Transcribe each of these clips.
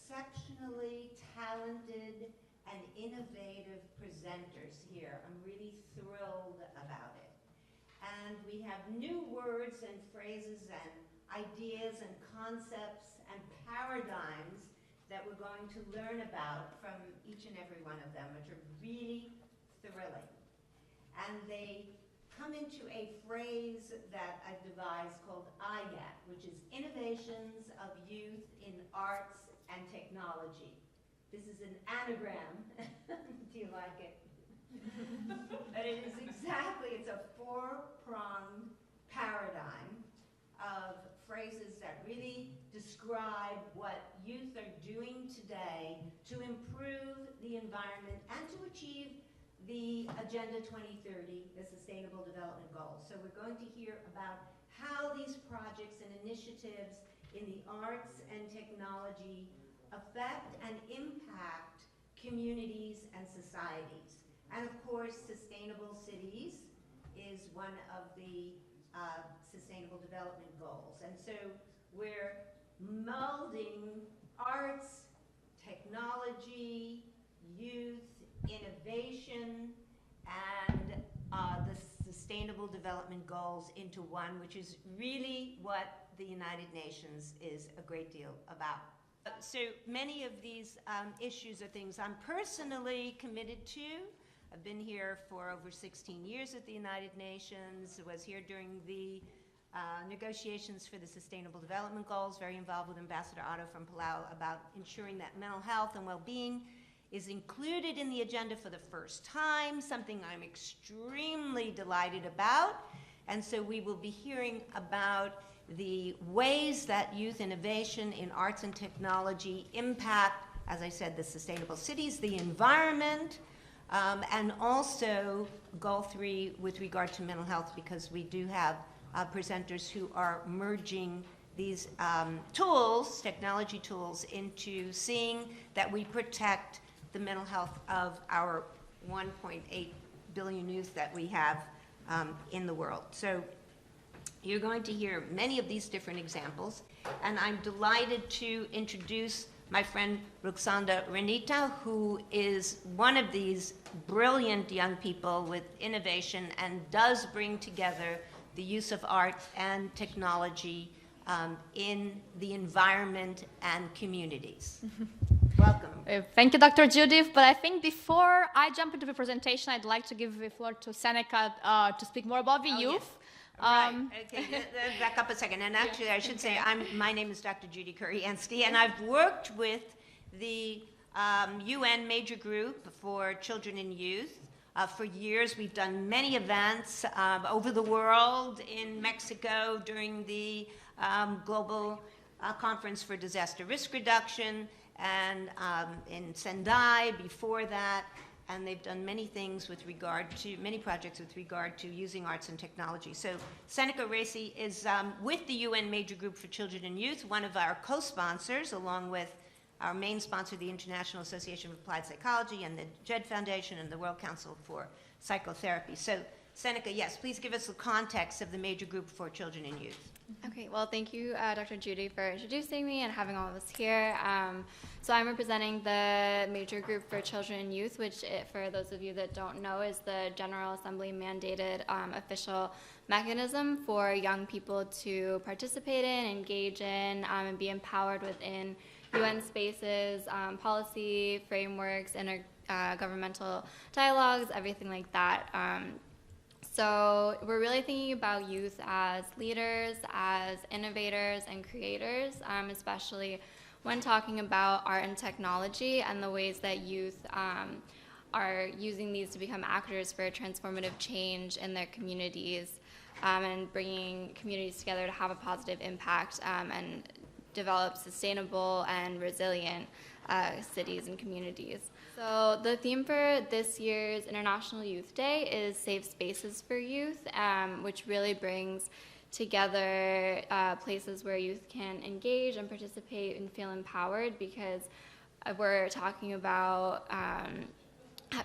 exceptionally talented and innovative presenters here. I'm really thrilled about it. And we have new words and phrases and ideas and concepts and paradigms that we're going to learn about from each and every one of them, which are really thrilling. And they come into a phrase that I've devised called IYAT, which is Innovations of Youth in Arts and Technology. This is an anagram. Do you like it? But it is exactly, it's a four-pronged paradigm of phrases that really describe what youth are doing today to improve the environment and to achieve the Agenda 2030, the Sustainable Development Goals. So we're going to hear about how these projects and initiatives in the arts and technology affect and impact communities and societies. And of course, sustainable cities is one of the Sustainable Development Goals. And so we're melding arts, technology, youth, innovation, and the Sustainable Development Goals into one, which is really what the United Nations is a great deal about. So many of these issues are things I'm personally committed to. I've been here for over 16 years at the United Nations, was here during the negotiations for the Sustainable Development Goals, very involved with Ambassador Otto from Palau about ensuring that mental health and well-being is included in the agenda for the first time, something I'm extremely delighted about. And so we will be hearing about the ways that youth innovation in arts and technology impact, as I said, the sustainable cities, the environment, and also Goal 3 with regard to mental health, because we do have presenters who are merging these tools, technology tools, into seeing that we protect the mental health of our 1.8 billion youth that we have in the world. So you're going to hear many of these different examples, and I'm delighted to introduce my friend Ruxanda Renita, who is one of these brilliant young people with innovation and does bring together the use of art and technology in the environment and communities. Welcome. Thank you, Dr. Judith. But I think before I jump into the presentation, I'd like to give the floor to Seneca to speak more about the youth. Yes. Right. Okay. Back up a second. And actually, I should say, my name is Dr. Judy Curry-Anstey, and I've worked with the UN Major Group for Children and Youth for years. We've done many events over the world, in Mexico during the Global Conference for Disaster Risk Reduction, and in Sendai before that. And they've done many things with regard to, many projects with regard to using arts and technology. So Seneca Racy is with the UN Major Group for Children and Youth, one of our co-sponsors, along with our main sponsor, the International Association of Applied Psychology, and the JED Foundation, and the World Council for Psychotherapy. So Seneca, yes, please give us the context of the Major Group for Children and Youth. Okay, well, thank you, Dr. Judy, for introducing me and having all of us here. So I'm representing the Major Group for Children and Youth, which, for those of you that don't know, is the General Assembly mandated official mechanism for young people to participate in, engage in, and be empowered within UN spaces, policy, frameworks, intergovernmental dialogues, everything like that. So we're really thinking about youth as leaders, as innovators and creators, especially when talking about art and technology and the ways that youth are using these to become actors for transformative change in their communities, and bringing communities together to have a positive impact and develop sustainable and resilient cities and communities. So the theme for this year's International Youth Day is Safe Spaces for Youth, which really brings together places where youth can engage and participate and feel empowered, because we're talking about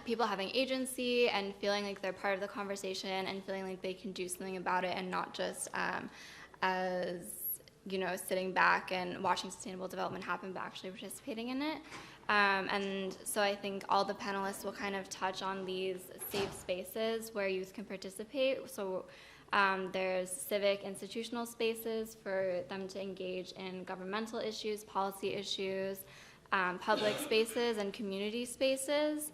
people having agency and feeling like they're part of the conversation and feeling like they can do something about it, and not just as sitting back and watching sustainable development happen, but actually participating in it. And so I think all the panelists will kind of touch on these safe spaces where youth can participate. So there's civic institutional spaces for them to engage in governmental issues, policy issues, public spaces and community spaces,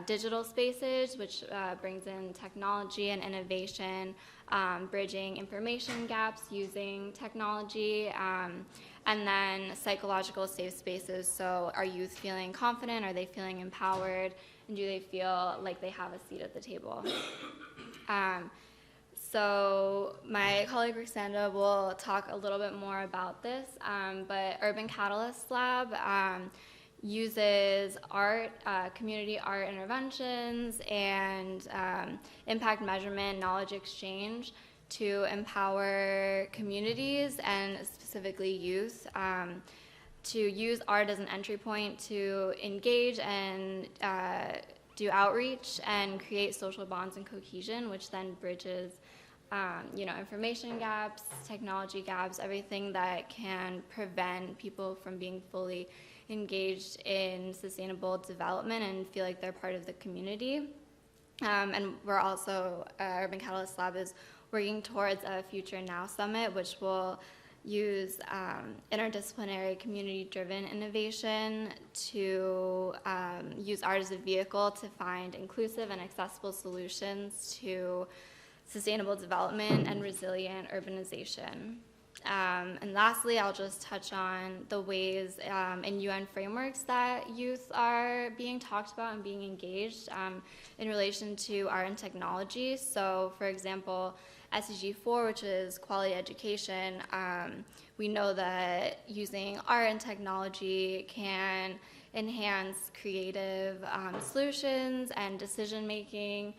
digital spaces, which brings in technology and innovation, bridging information gaps using technology, and then psychological safe spaces. So are youth feeling confident? Are they feeling empowered? And do they feel like they have a seat at the table? So my colleague Roxanda will talk a little bit more about this, but Urban Catalyst Lab uses art, community art interventions, and impact measurement, knowledge exchange to empower communities and specifically youth to use art as an entry point to engage and do outreach and create social bonds and cohesion, which then bridges information gaps, technology gaps, everything that can prevent people from being fully engaged in sustainable development and feel like they're part of the community. And we're also, Urban Catalyst Lab is working towards a Future Now Summit, which will use interdisciplinary community-driven innovation to use art as a vehicle to find inclusive and accessible solutions to sustainable development and resilient urbanization. And lastly, I'll just touch on the ways in UN frameworks that youth are being talked about and being engaged in relation to art and technology. So, for example, SDG 4, which is quality education, we know that using art and technology can enhance creative solutions and decision-making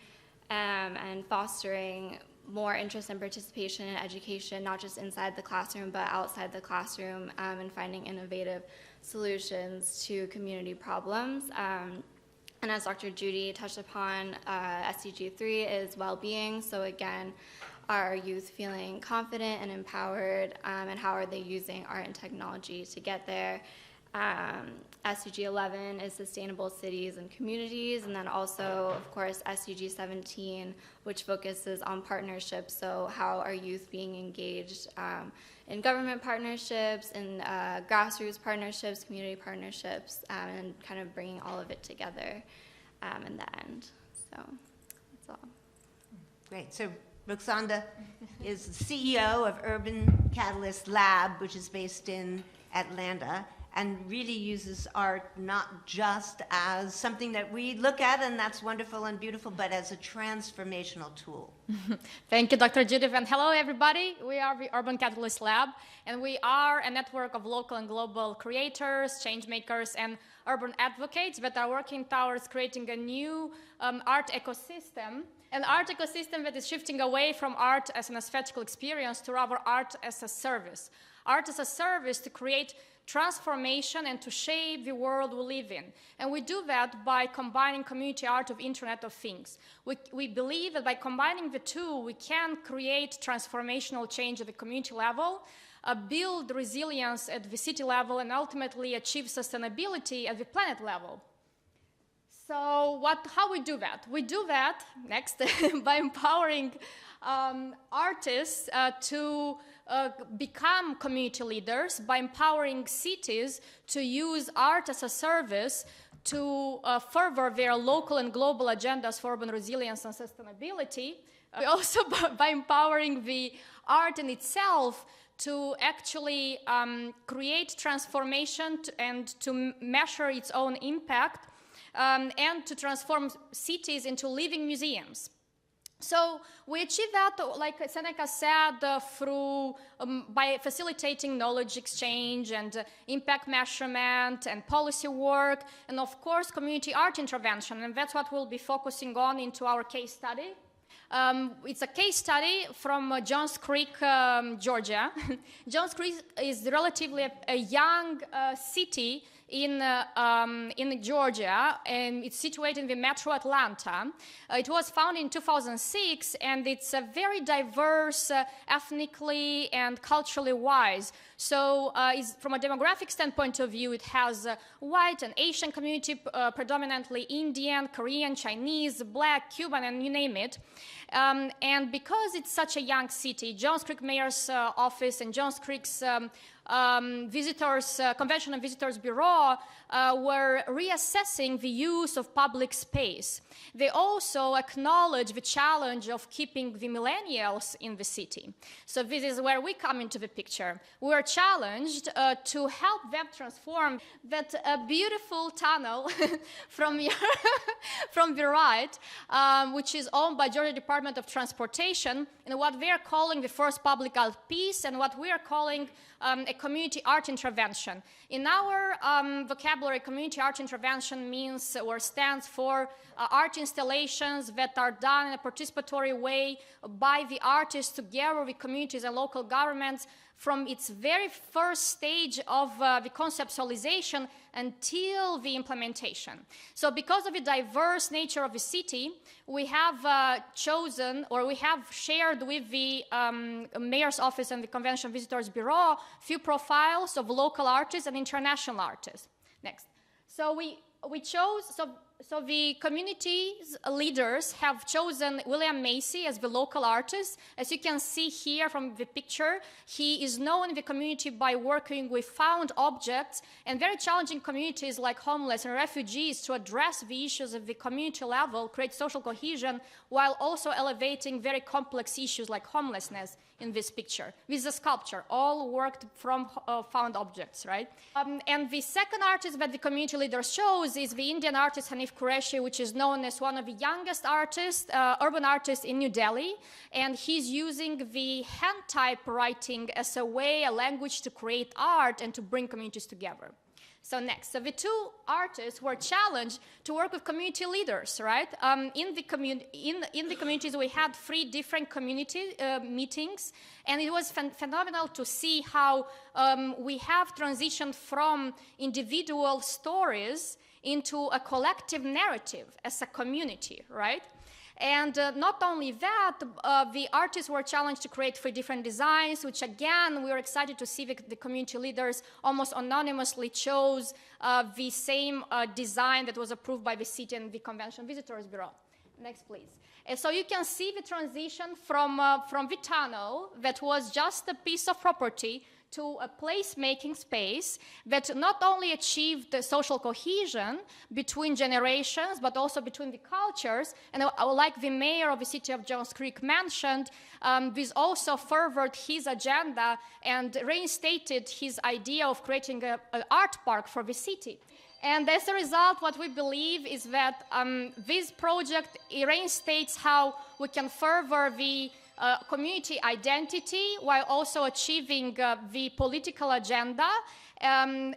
and fostering more interest and participation in education, not just inside the classroom, but outside the classroom, and finding innovative solutions to community problems. And as Dr. Judy touched upon, SDG 3 is well-being. So again, are youth feeling confident and empowered, and how are they using art and technology to get there? SDG 11 is sustainable cities and communities, and then also, of course, SDG 17, which focuses on partnerships. So how are youth being engaged in government partnerships, in grassroots partnerships, community partnerships, and kind of bringing all of it together in the end. So that's all. Great. So Roxanda is the CEO of Urban Catalyst Lab, which is based in Atlanta, and really uses art not just as something that we look at and that's wonderful and beautiful, but as a transformational tool. Thank you, Dr. Judith, and hello, everybody. We are the Urban Catalyst Lab, and we are a network of local and global creators, change makers, and urban advocates that are working towards creating a new art ecosystem, an art ecosystem that is shifting away from art as an aesthetical experience to rather art as a service. Art as a service to create transformation and to shape the world we live in. And we do that by combining community art of Internet of Things. We believe that by combining the two, we can create transformational change at the community level, build resilience at the city level, and ultimately achieve sustainability at the planet level. So how we do that? We do that, next, by empowering artists to become community leaders, by empowering cities to use art as a service to further their local and global agendas for urban resilience and sustainability. Also by empowering the art in itself to actually create transformation and to measure its own impact, and to transform cities into living museums. So we achieve that, like Seneca said, through by facilitating knowledge exchange and impact measurement and policy work, and of course community art intervention, and that's what we'll be focusing on into our case study. It's a case study from Johns Creek, Georgia. Johns Creek is relatively a young city in Georgia, and it's situated in the metro Atlanta. It was founded in 2006, and it's a very diverse, ethnically and culturally wise. So from a demographic standpoint of view, it has white and Asian community, predominantly Indian, Korean, Chinese, Black, Cuban, and you name it. And because it's such a young city, Johns Creek Mayor's Office and Johns Creek's Convention and Visitors Bureau were reassessing the use of public space. They also acknowledge the challenge of keeping the millennials in the city. So this is where we come into the picture. We are challenged to help them transform that beautiful tunnel from the right, which is owned by Georgia Department of Transportation, and what they are calling the first public art piece, and what we are calling a community art intervention. In our vocabulary, community art intervention means or stands for art installations that are done in a participatory way by the artists together with communities and local governments from its very first stage of the conceptualization until the implementation. So because of the diverse nature of the city, we have chosen, or we have shared with the Mayor's Office and the Convention Visitors Bureau few profiles of local artists and international artists. Next. So we chose, so the community's leaders have chosen William Macy as the local artist. As you can see here from the picture, he is known in the community by working with found objects and very challenging communities like homeless and refugees to address the issues at the community level, create social cohesion, while also elevating very complex issues like homelessness in this picture. This is a sculpture, all worked from found objects, right? And the second artist that the community leaders chose is the Indian artist Hanif Qureshi, which is known as one of the youngest artists, urban artists in New Delhi. And he's using the hand typewriting as a way, a language to create art and to bring communities together. So next, so the two artists were challenged to work with community leaders, right? In the communities, we had 3 different community meetings, and it was phenomenal to see how we have transitioned from individual stories into a collective narrative as a community, right? And not only that, the artists were challenged to create 3 different designs, which again, we were excited to see the community leaders almost anonymously chose the same design that was approved by the city and the Convention Visitors Bureau. Next, please. And so you can see the transition from the tunnel that was just a piece of property to a placemaking space that not only achieved the social cohesion between generations, but also between the cultures. And like the mayor of the city of Johns Creek mentioned, this also furthered his agenda and reinstated his idea of creating an art park for the city. And as a result, what we believe is that this project reinstates how we can further the community identity while also achieving the political agenda and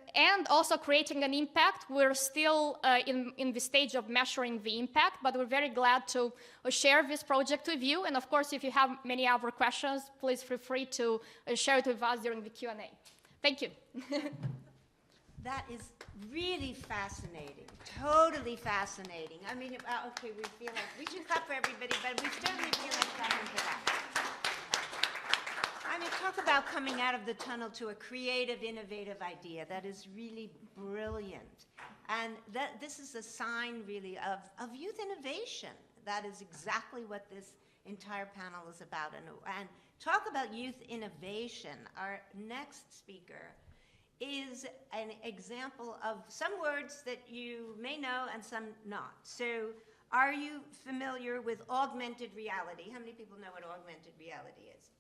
also creating an impact. We're still in the stage of measuring the impact, but we're very glad to share this project with you. And of course, if you have many other questions, please feel free to share it with us during the Q&A. Thank you. That is really fascinating, totally fascinating. I mean, okay, we feel like we should clap for everybody, but we certainly feel like clapping for that. I mean, talk about coming out of the tunnel to a creative, innovative idea. That is really brilliant. And this is a sign, really, of youth innovation. That is exactly what this entire panel is about. And talk about youth innovation. Our next speaker is an example of some words that you may know and some not. So are you familiar with augmented reality? How many people know what augmented reality is?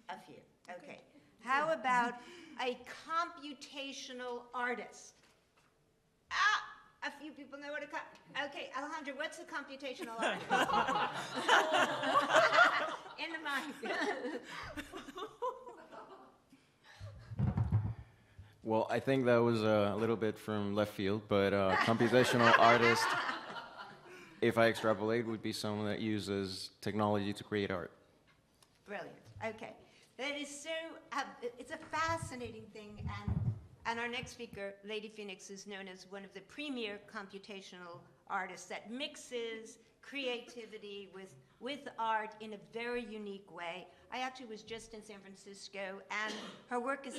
A few. Okay. How about a computational artist? A few people know what okay, Alejandra, what's a computational artist? In the mic. Well, I think that was a little bit from left field, but computational artist, if I extrapolate, would be someone that uses technology to create art. Brilliant. Okay. That is so, it's a fascinating thing, and And our next speaker, Lady Phoenix, is known as one of the premier computational artists that mixes creativity with art in a very unique way. I actually was just in San Francisco, and her work is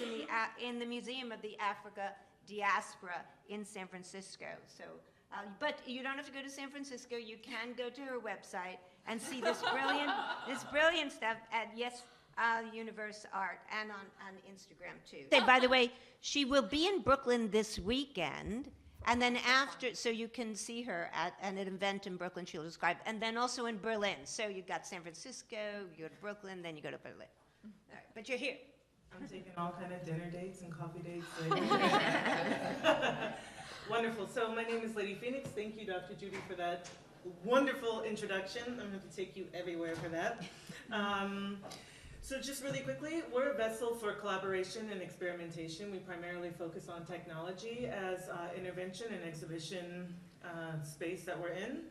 in the Museum of the Africa Diaspora in San Francisco. So, but you don't have to go to San Francisco. You can go to her website and see this brilliant stuff at yesuniverse.art and on Instagram too. By the way, she will be in Brooklyn this weekend, and then after, so you can see her at an event in Brooklyn she'll describe, and then also in Berlin. So you've got San Francisco, you go to Brooklyn, then you go to Berlin. All right, but you're here. I'm taking all kind of dinner dates and coffee dates later. Wonderful. So my name is Lady Phoenix. Thank you, Dr. Judy, for that wonderful introduction. I'm going to take you everywhere for that. So just really quickly, we're a vessel for collaboration and experimentation. We primarily focus on technology as intervention and exhibition space that we're in.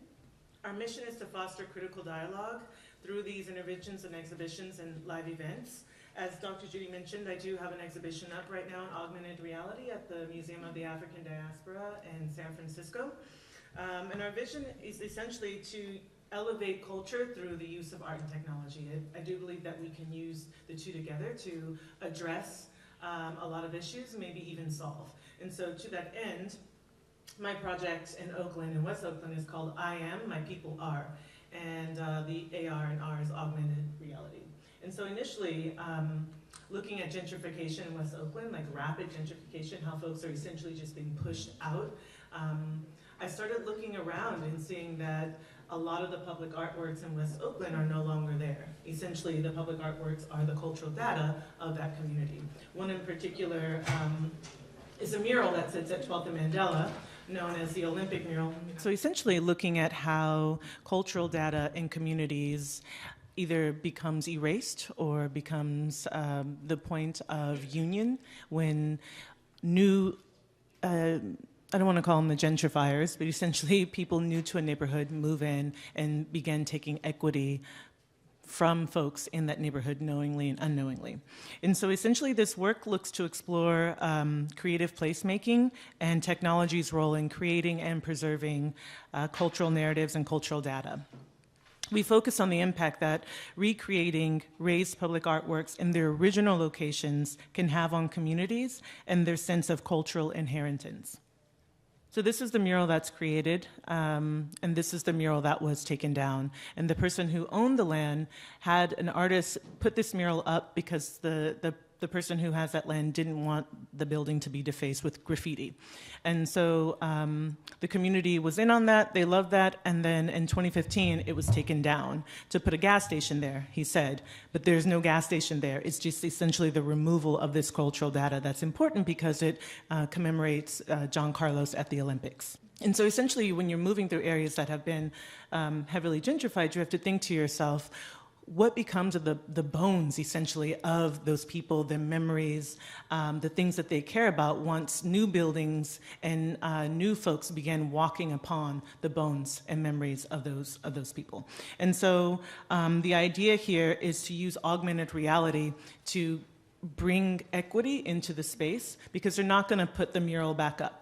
Our mission is to foster critical dialogue through these interventions and exhibitions and live events. As Dr. Judy mentioned, I do have an exhibition up right now in augmented reality at the Museum of the African Diaspora in San Francisco. And our vision is essentially to elevate culture through the use of art and technology. I do believe that we can use the two together to address a lot of issues, maybe even solve. And so to that end, my project in Oakland, in West Oakland, is called I Am, My People Are. And the AR and R is augmented reality. And so initially, looking at gentrification in West Oakland, like rapid gentrification, how folks are essentially just being pushed out, I started looking around and seeing that a lot of the public artworks in West Oakland are no longer there. Essentially, the public artworks are the cultural data of that community. One in particular is a mural that sits at 12th and Mandela, known as the Olympic mural. So essentially looking at how cultural data in communities either becomes erased or becomes the point of union when new, I don't want to call them the gentrifiers, but essentially people new to a neighborhood move in and begin taking equity from folks in that neighborhood knowingly and unknowingly. And so essentially this work looks to explore creative placemaking and technology's role in creating and preserving cultural narratives and cultural data. We focus on the impact that recreating raised public artworks in their original locations can have on communities and their sense of cultural inheritance. So this is the mural that's created, and this is the mural that was taken down. And the person who owned the land had an artist put this mural up because the person who has that land didn't want the building to be defaced with graffiti. And so the community was in on that, they loved that, and then in 2015 it was taken down to put a gas station there, he said. But there's no gas station there, it's just essentially the removal of this cultural data that's important because it commemorates John Carlos at the Olympics. And so essentially when you're moving through areas that have been heavily gentrified, you have to think to yourself, what becomes of the bones, essentially, of those people, their memories, the things that they care about once new buildings and new folks begin walking upon the bones and memories of those people. And so the idea here is to use augmented reality to bring equity into the space because they're not going to put the mural back up.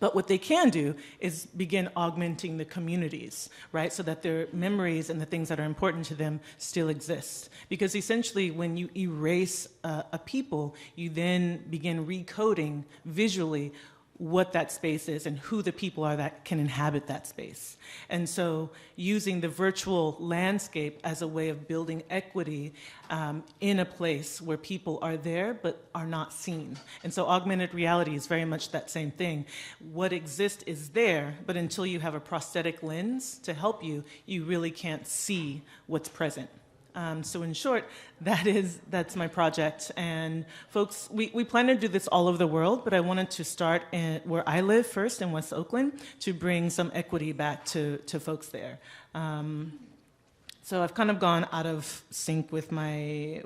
But what they can do is begin augmenting the communities, right? So that their memories and the things that are important to them still exist. Because essentially when you erase a people, you then begin recoding visually what that space is and who the people are that can inhabit that space. And so using the virtual landscape as a way of building equity in a place where people are there but are not seen. And so augmented reality is very much that same thing. What exists is there, but until you have a prosthetic lens to help you, you really can't see what's present. So in short, that's my project. And folks, we plan to do this all over the world, but I wanted to start where I live first in West Oakland to bring some equity back to folks there. So I've kind of gone out of sync with my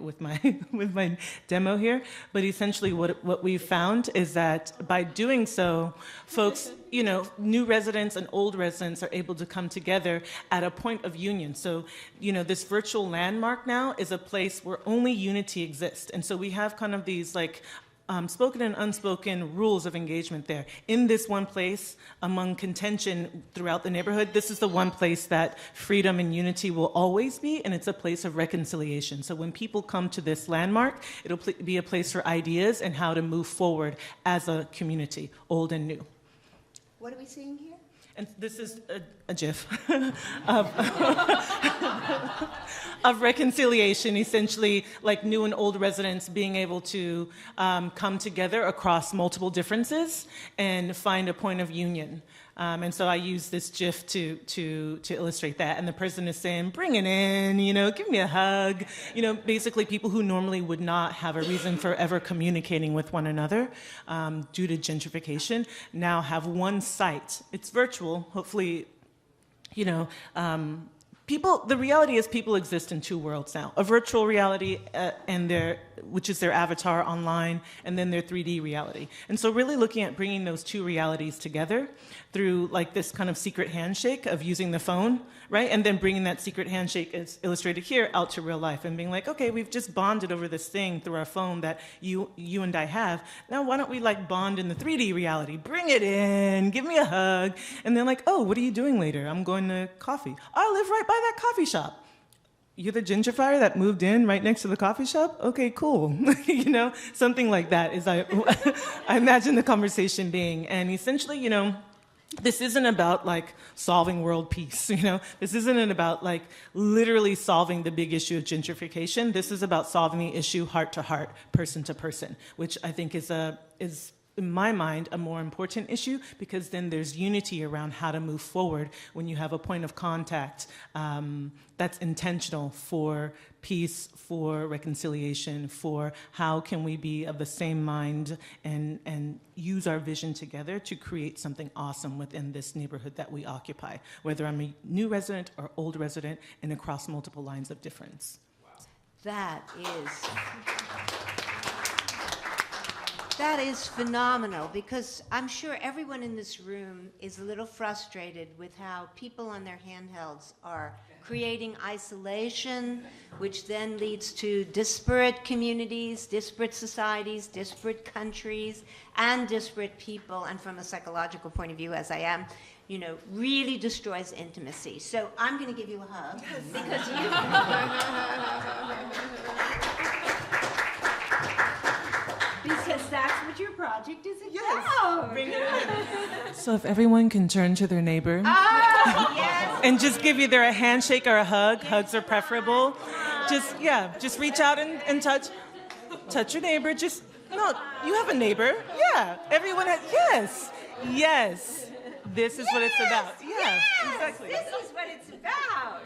demo here, but essentially what we've found is that by doing so, folks, new residents and old residents are able to come together at a point of union. So, this virtual landmark now is a place where only unity exists. And so we have kind of these like spoken and unspoken rules of engagement there. In this one place, among contention throughout the neighborhood, this is the one place that freedom and unity will always be, and it's a place of reconciliation. So when people come to this landmark, it'll be a place for ideas and how to move forward as a community, old and new. What are we seeing here? And this is a GIF of reconciliation, essentially like new and old residents being able to come together across multiple differences and find a point of union. And so I use this GIF to illustrate that. And the person is saying, bring it in, you know, give me a hug. You know, basically people who normally would not have a reason for ever communicating with one another due to gentrification now have one site. It's virtual, hopefully, you know, the reality is people exist in two worlds now. A virtual reality which is their avatar online, and then their 3D reality. And so really looking at bringing those two realities together through like this kind of secret handshake of using the phone, right? And then bringing that secret handshake, as illustrated here, out to real life and being like, okay, we've just bonded over this thing through our phone that you and I have. Now why don't we like bond in the 3D reality? Bring it in, give me a hug. And then like, oh, what are you doing later? I'm going to coffee. I live right by that coffee shop. You're the gentrifier that moved in right next to the coffee shop? Okay, cool. You know, something like that is I imagine the conversation being. And essentially, you know, this isn't about like solving world peace, you know? This isn't about like literally solving the big issue of gentrification. This is about solving the issue heart to heart, person to person, which I think is in my mind, a more important issue, because then there's unity around how to move forward when you have a point of contact that's intentional for peace, for reconciliation, for how can we be of the same mind and use our vision together to create something awesome within this neighborhood that we occupy, whether I'm a new resident or old resident and across multiple lines of difference. Wow. That is phenomenal, because I'm sure everyone in this room is a little frustrated with how people on their handhelds are creating isolation, which then leads to disparate communities, disparate societies, disparate countries, and disparate people. And from a psychological point of view, as I am, you know, really destroys intimacy. So I'm going to give you a hug, because because that's what your project is about. Yes. So if everyone can turn to their neighbor Yes. and just give either a handshake or a hug. Hugs are preferable. Just reach out and touch your neighbor. No, you have a neighbor. Yeah, everyone has, yes. This is what it's about. Yeah, exactly. This is what it's about.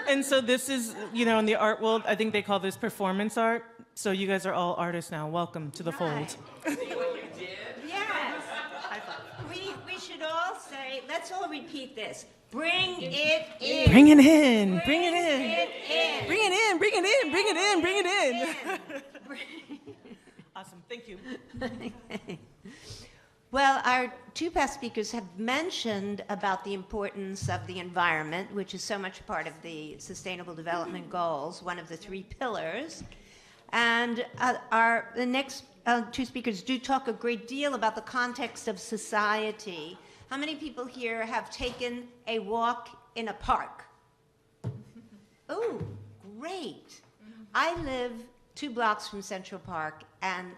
And so this is, you know, in the art world, I think they call this performance art. So you guys are all artists now. Welcome to the fold. See what you did? Yes. We should all say, let's all repeat this. Bring it in. Bring it in. Bring it in. Bring it in. Bring it in. Bring it in. Bring it in. Bring it in. Awesome. Thank you. Well, our two past speakers have mentioned about the importance of the environment, which is so much part of the Sustainable Development Goals, one of the 3 pillars. And the next two speakers do talk a great deal about the context of society. How many people here have taken a walk in a park? Oh, great. I live 2 blocks from Central Park, and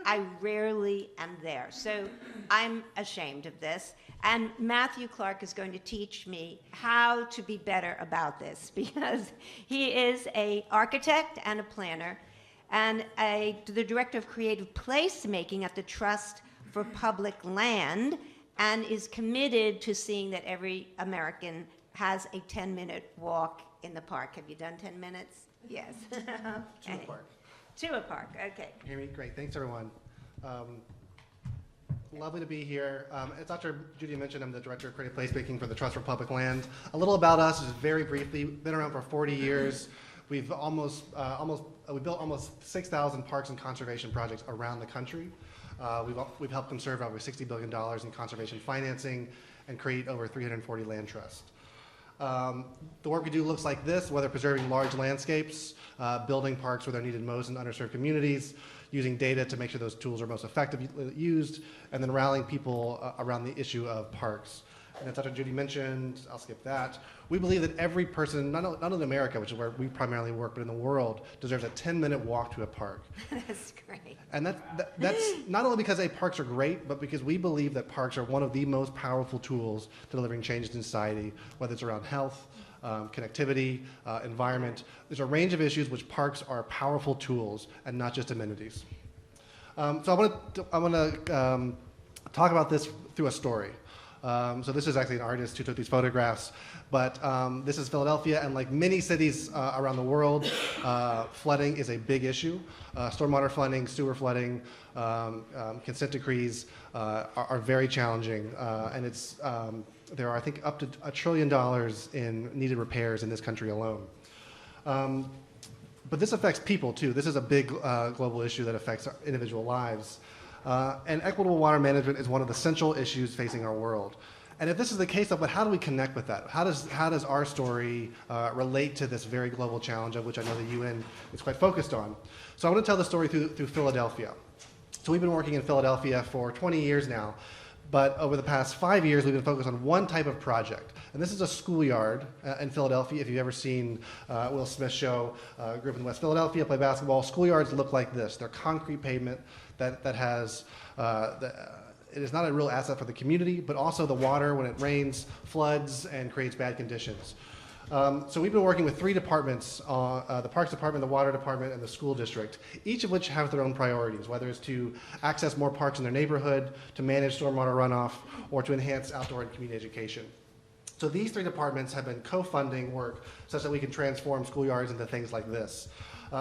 I rarely am there. So I'm ashamed of this. And Matthew Clark is going to teach me how to be better about this, because he is an architect and a planner, and the director of creative placemaking at the Trust for Public Land, and is committed to seeing that every American has a 10-minute walk in the park. Have you done 10 minutes? Yes. Okay. To a park. To a park, okay. Hear me? Great. Thanks, everyone. Lovely to be here. As Dr. Judy mentioned, I'm the Director of Creative Placemaking for the Trust for Public Land. A little about us is very briefly, been around for 40 years. We've built almost 6,000 parks and conservation projects around the country. We've helped conserve over $60 billion in conservation financing and create over 340 land trusts. The work we do looks like this, whether preserving large landscapes, building parks where they're needed most in underserved communities, using data to make sure those tools are most effectively used, and then rallying people around the issue of parks. And as Dr. Judy mentioned, I'll skip that. We believe that every person, not only in America, which is where we primarily work, but in the world, deserves a 10-minute walk to a park. That's great. And that's not only because parks are great, but because we believe that parks are one of the most powerful tools to delivering changes in society, whether it's around health, connectivity, environment. There's a range of issues which parks are powerful tools and not just amenities. So I want to talk about this through a story. So this is actually an artist who took these photographs, but this is Philadelphia, and like many cities around the world, flooding is a big issue. Stormwater flooding, sewer flooding, consent decrees are very challenging, and there are, I think, up to $1 trillion in needed repairs in this country alone. But this affects people too. This is a big global issue that affects our individual lives. And equitable water management is one of the central issues facing our world. And if this is the case, but how do we connect with that? How does our story relate to this very global challenge of which I know the UN is quite focused on? So I want to tell the story through Philadelphia. So we've been working in Philadelphia for 20 years now, but over the past 5 years, we've been focused on one type of project. And this is a schoolyard in Philadelphia. If you've ever seen Will Smith's show, grew up in West Philadelphia, play basketball, schoolyards look like this. They're concrete pavement that has, it is not a real asset for the community, but also the water, when it rains, floods and creates bad conditions. So we've been working with 3 departments, the Parks Department, the Water Department, and the School District, each of which have their own priorities, whether it's to access more parks in their neighborhood, to manage stormwater runoff, or to enhance outdoor and community education. So these 3 departments have been co-funding work such that we can transform schoolyards into things like this.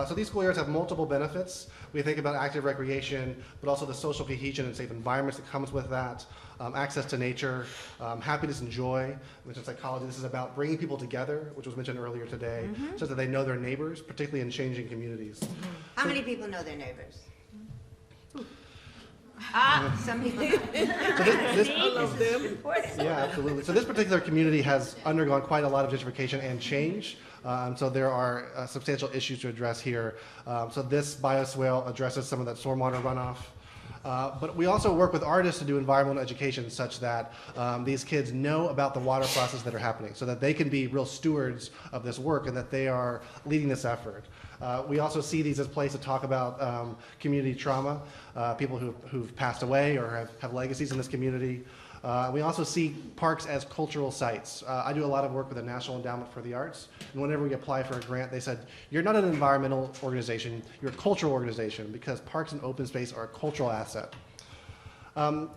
So these schoolyards have multiple benefits. We think about active recreation, but also the social cohesion and safe environments that comes with that, access to nature, happiness and joy, which in psychology, this is about bringing people together, which was mentioned earlier today, so that they know their neighbors, particularly in changing communities. How many people know their neighbors? Some people. So this yeah, absolutely. So this particular community has undergone quite a lot of gentrification and change. So there are substantial issues to address here. So this bioswale addresses some of that stormwater runoff. But we also work with artists to do environmental education such that these kids know about the water processes that are happening so that they can be real stewards of this work and that they are leading this effort. We also see these as places to talk about community trauma, people who've passed away or have legacies in this community. We also see parks as cultural sites. I do a lot of work with the National Endowment for the Arts, and whenever we apply for a grant, they said, you're not an environmental organization, you're a cultural organization, because parks and open space are a cultural asset.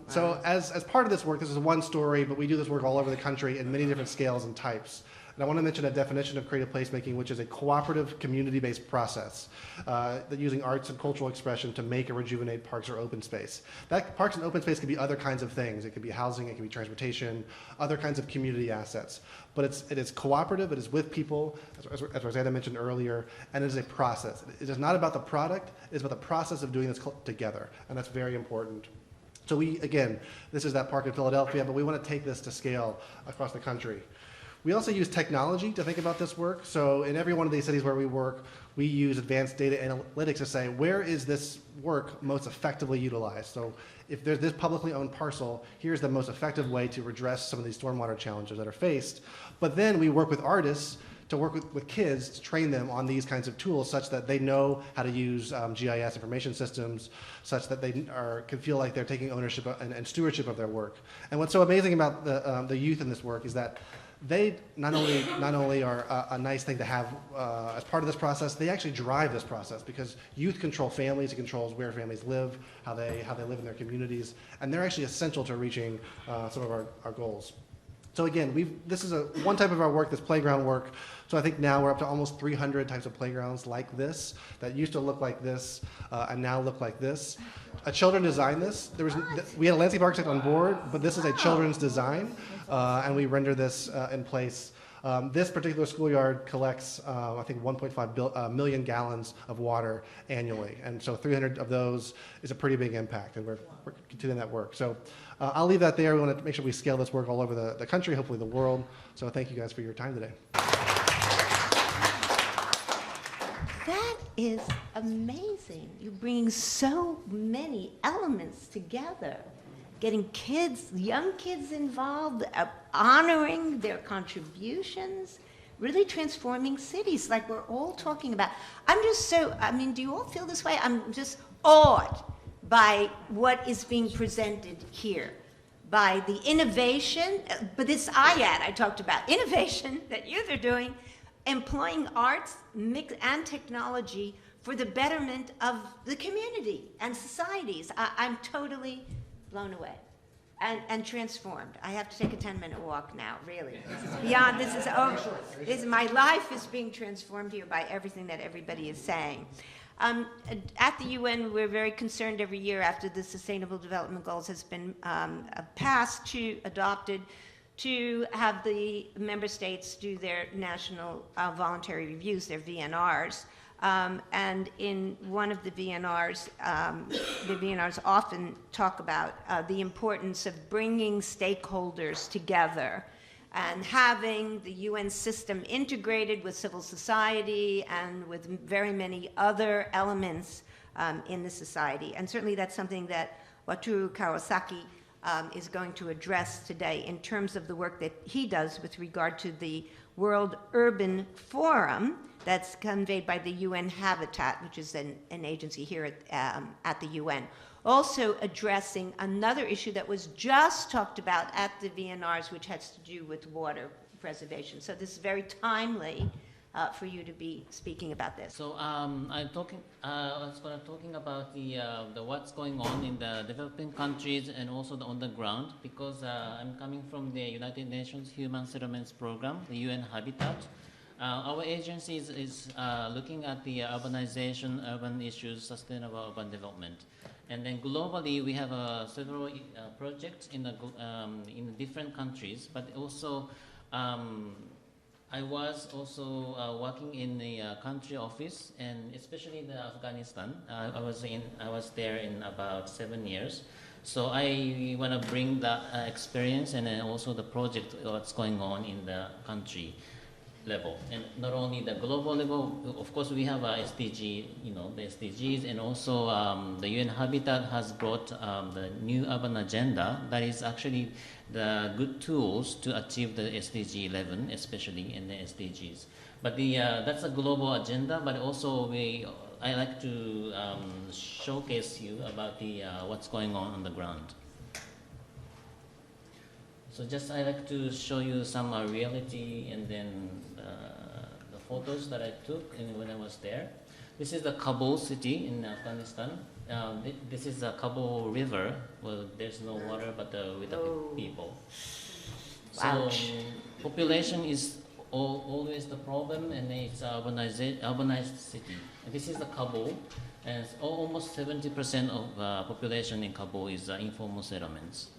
So as part of this work, this is one story, but we do this work all over the country in many different scales and types. And I want to mention a definition of creative placemaking, which is a cooperative, community-based process that using arts and cultural expression to make or rejuvenate parks or open space. That parks and open space can be other kinds of things. It could be housing, it can be transportation, other kinds of community assets. But it is cooperative, it is with people, as Rosanna mentioned earlier, and it is a process. It is not about the product, it is about the process of doing this together, and that's very important. So again, this is that park in Philadelphia, but we want to take this to scale across the country. We also use technology to think about this work. So in every one of these cities where we work, we use advanced data analytics to say, where is this work most effectively utilized? So if there's this publicly owned parcel, here's the most effective way to address some of these stormwater challenges that are faced. But then we work with artists to work with kids to train them on these kinds of tools such that they know how to use GIS information systems, such that they can feel like they're taking ownership and stewardship of their work. And what's so amazing about the youth in this work is that they not only are a nice thing to have as part of this process, they actually drive this process because youth control families, it controls where families live, how they live in their communities, and they're actually essential to reaching some of our goals. So again, this is one type of our work, this playground work. So I think now we're up to almost 300 types of playgrounds like this that used to look like this and now look like this. Children designed this. We had a landscape architect on board, but this is a children's design, and we render this in place. This particular schoolyard collects, I think, 1.5 million gallons of water annually, and so 300 of those is a pretty big impact, and we're continuing that work. So I'll leave that there. We want to make sure we scale this work all over the country, hopefully the world. So thank you guys for your time today. That is amazing. You're bringing so many elements together, getting kids, young kids involved, honoring their contributions, really transforming cities like we're all talking about. I'm just so, I mean, do you all feel this way? I'm just awed by what is being presented here, by the innovation, but this IAD I talked about, innovation that youth are doing, employing arts and technology for the betterment of the community and societies. I'm totally blown away and transformed. I have to take a 10-minute walk now, really. This is beyond, my life is being transformed here by everything that everybody is saying. At the UN, we're very concerned every year after the Sustainable Development Goals has been adopted, to have the member states do their national voluntary reviews, their VNRs. And in one of the VNRs often talk about the importance of bringing stakeholders together and having the UN system integrated with civil society and with very many other elements in the society. And certainly that's something that Wataru Kawasaki is going to address today in terms of the work that he does with regard to the World Urban Forum that's conveyed by the UN Habitat, which is an agency here at the UN. Also addressing another issue that was just talked about at the VNRs, which has to do with water preservation. So this is very timely for you to be speaking about this. So I was going to talking about the what's going on in the developing countries and also on the ground, because I'm coming from the United Nations Human Settlements Program, the UN Habitat. Our agency is looking at the urbanization, urban issues, sustainable urban development. And then globally, we have several projects in different countries, but also I was also working in the country office, and especially in Afghanistan. I was there in about 7 years. So I want to bring that experience and then also the project, what's going on in the country level, and not only the global level. Of course, we have a SDG, the SDGs, and also the UN Habitat has brought the new urban agenda that is actually the good tools to achieve the SDG 11, especially in the SDGs. But that's a global agenda, but also I like to showcase you about the what's going on the ground. So I like to show you some reality and then the photos that I took when I was there. This is the Kabul city in Afghanistan. This is the Kabul River. Well, there's no water, but with the people. So population is always the problem, and it's urbanized city. And this is the Kabul, and almost 70% of population in Kabul is informal settlements.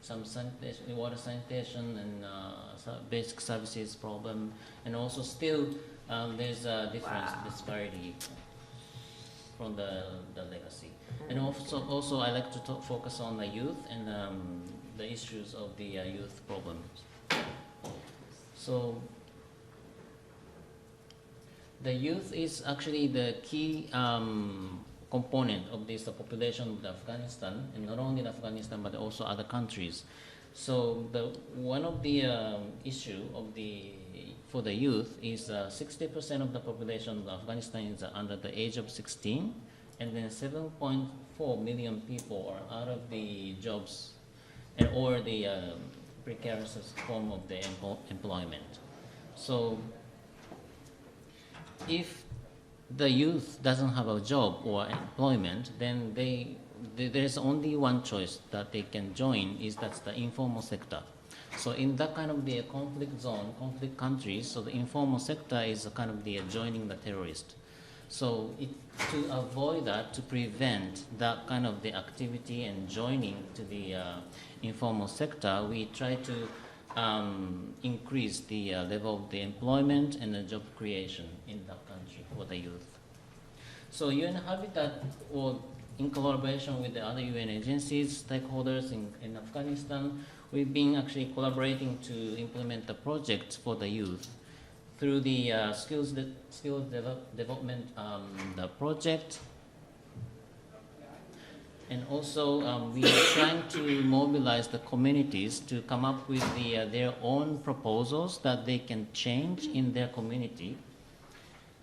Some sanitation, water sanitation and basic services problem, and also still there's a disparity from the legacy. And also I like to focus on the youth and the issues of the youth problems. So the youth is actually the key component of this population of Afghanistan, and not only in Afghanistan but also other countries. So one of the issue for the youth is 60% of the population of Afghanistan is under the age of 16, and then 7.4 million people are out of the jobs or the precarious form of the employment. So if the youth doesn't have a job or employment, then there's only one choice that they can join, that's the informal sector. So in that kind of the conflict zone, conflict countries, so the informal sector is kind of the joining the terrorist. So to avoid that, to prevent that kind of the activity and joining to the informal sector, we try to increase the level of the employment and the job creation in that country for the youth. So UN Habitat, or in collaboration with the other UN agencies, stakeholders in Afghanistan, we've been actually collaborating to implement the projects for the youth through the skills development the project. And also, we are trying to mobilize the communities to come up with their own proposals that they can change in their community.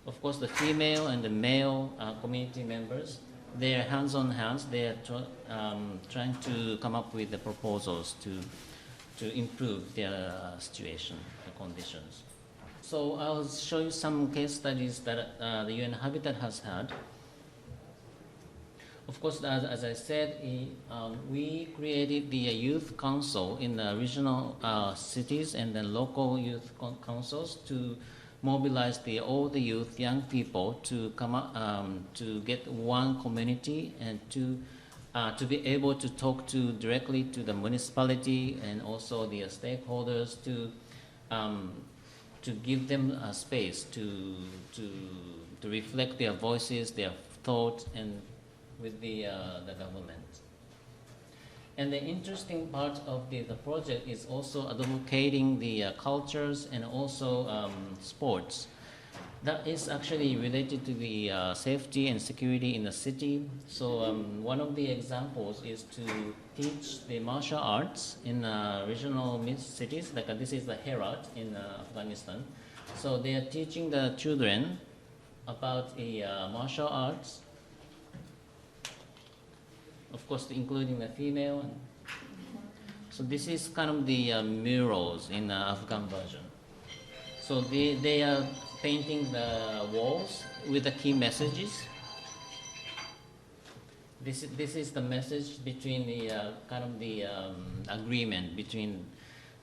Of course, the female and the male community members, they are hands on hands. They are trying to come up with the proposals to improve their situation, the conditions. So I'll show you some case studies that the UN Habitat has had. Of course, as I said, we created the youth council in the regional cities and then local youth councils to mobilize all the youth, young people, to come up to get one community and to be able to talk directly to the municipality and also the stakeholders to give them a space to reflect their voices, their thoughts, and with the government. And the interesting part of the project is also advocating the cultures and also sports. That is actually related to the safety and security in the city. So one of the examples is to teach the martial arts in regional cities, like this is the Herat in Afghanistan. So they are teaching the children about the martial arts, of course, including the female. So this is kind of the murals in the Afghan version. So they are painting the walls with the key messages. This is the message between the kind of the agreement between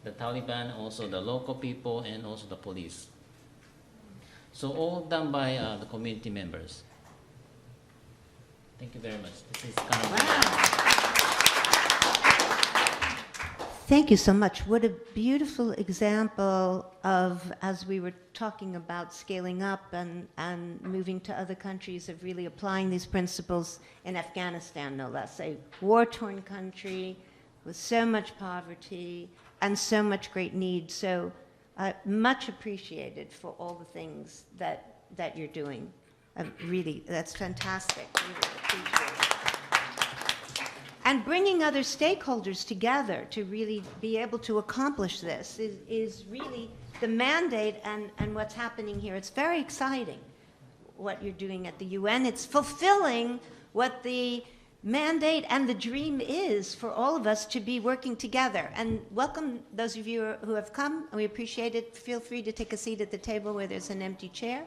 the Taliban, also the local people, and also the police. So all done by the community members. Thank you very much. This is kind of Thank you so much. What a beautiful example of, as we were talking about scaling up and moving to other countries, of really applying these principles in Afghanistan, no less, a war-torn country with so much poverty and so much great need. So much appreciated for all the things that you're doing. Really, that's fantastic. Really appreciate it. And bringing other stakeholders together to really be able to accomplish this is really the mandate and what's happening here. It's very exciting what you're doing at the UN. It's fulfilling what the mandate and the dream is for all of us to be working together. And welcome those of you who have come. We appreciate it. Feel free to take a seat at the table where there's an empty chair.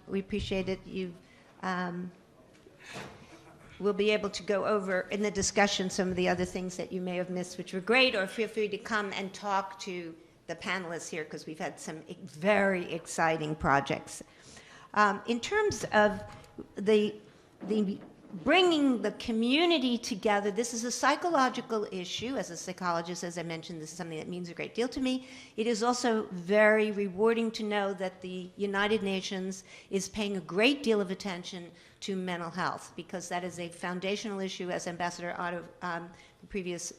We appreciate it. We'll be able to go over in the discussion some of the other things that you may have missed, which were great, or feel free to come and talk to the panelists here, because we've had some very exciting projects. In terms of the bringing the community together, this is a psychological issue. As a psychologist, as I mentioned, this is something that means a great deal to me. It is also very rewarding to know that the United Nations is paying a great deal of attention to mental health, because that is a foundational issue, as Ambassador Otto, the previous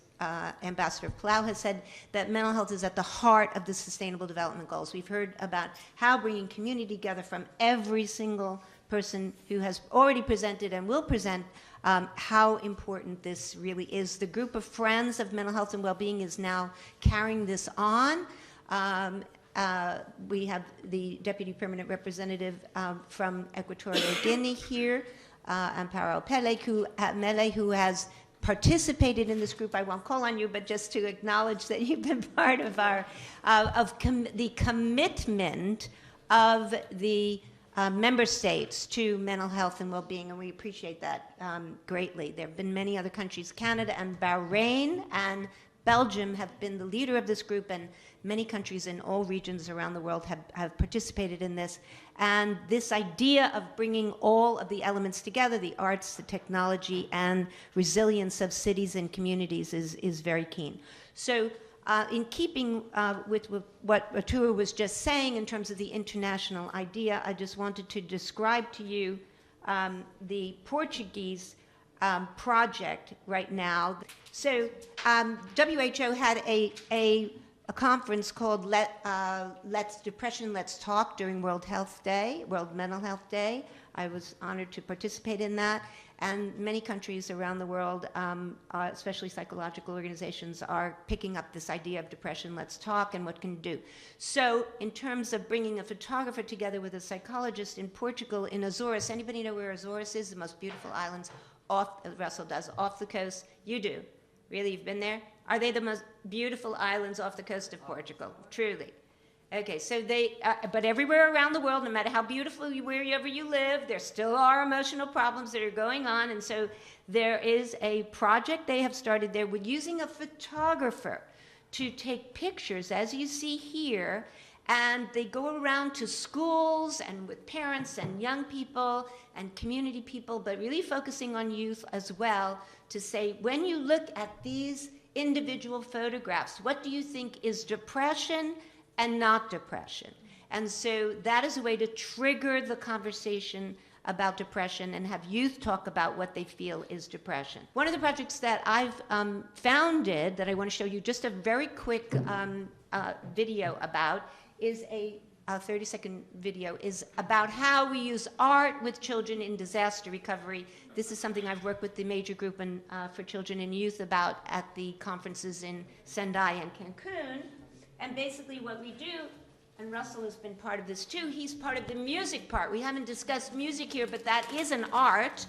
Ambassador Plow has said, that mental health is at the heart of the Sustainable Development Goals. We've heard about how bringing community together from every single person who has already presented and will present how important this really is. The group of Friends of Mental Health and Wellbeing is now carrying this on. We have the Deputy Permanent Representative from Equatorial Guinea here, Amparo Mele, who has participated in this group. I won't call on you, but just to acknowledge that you've been part of our the commitment of the member states to mental health and well-being, and we appreciate that greatly. There have been many other countries. Canada and Bahrain and Belgium have been the leader of this group, and many countries in all regions around the world have participated in this. And this idea of bringing all of the elements together, the arts, the technology, and resilience of cities and communities is very keen. So in keeping with what Arturo was just saying in terms of the international idea, I just wanted to describe to you the Portuguese project right now. So WHO had a conference called Depression Let's Talk during World Mental Health Day. I was honored to participate in that. And many countries around the world, especially psychological organizations, are picking up this idea of depression, let's talk, and what can do. So in terms of bringing a photographer together with a psychologist in Portugal, in Azores, anybody know where Azores is? The most beautiful islands Russell does, off the coast. You do. Really, you've been there? Are they the most beautiful islands off the coast of Portugal? Truly. Okay, so but everywhere around the world, no matter how beautiful wherever you live, there still are emotional problems that are going on. And so there is a project they have started there with using a photographer to take pictures, as you see here, and they go around to schools and with parents and young people and community people, but really focusing on youth as well, to say, when you look at these individual photographs, what do you think is depression and not depression? And so that is a way to trigger the conversation about depression and have youth talk about what they feel is depression. One of the projects that I've founded that I want to show you just a very quick video about is a 30-second video, is about how we use art with children in disaster recovery. This is something I've worked with the major group for children and youth about at the conferences in Sendai and Cancun. And basically what we do, and Russell has been part of this too, he's part of the music part. We haven't discussed music here, but that is an art.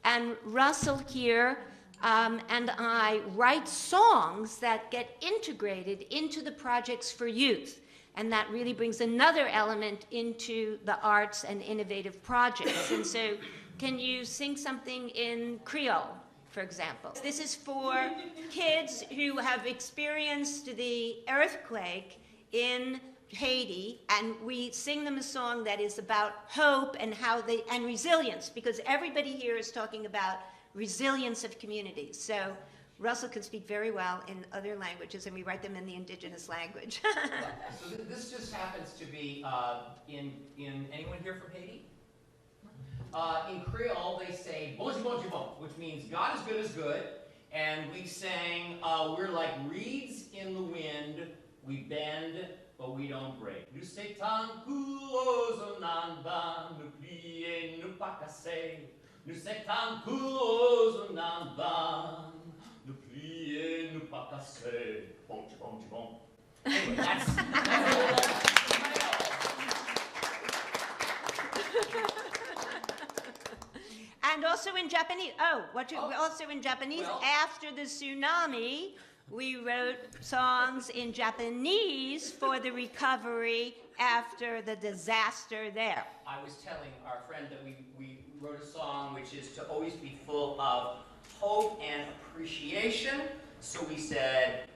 And Russell here and I write songs that get integrated into the projects for youth. And that really brings another element into the arts and innovative projects. And so can you sing something in Creole, for example? This is for kids who have experienced the earthquake in Haiti, and we sing them a song that is about hope and and resilience, because everybody here is talking about resilience of communities. So Russell can speak very well in other languages, and we write them in the indigenous language. So this just happens to be in anyone here from Haiti? In Creole, they say bon bon bon, which means God is good, and we sang we're like reeds in the wind, we bend but we don't break. Nous c'est tant coureux nan ban, nous plier, nous pas casser. Nous c'est tant coureux nan ban, nous plier, nous pas casser. Bon bon bon. Anyway, that's And also in Japanese, also in Japanese, well, after the tsunami, we wrote songs in Japanese for the recovery after the disaster there. I was telling our friend that we wrote a song which is to always be full of hope and appreciation. So we said,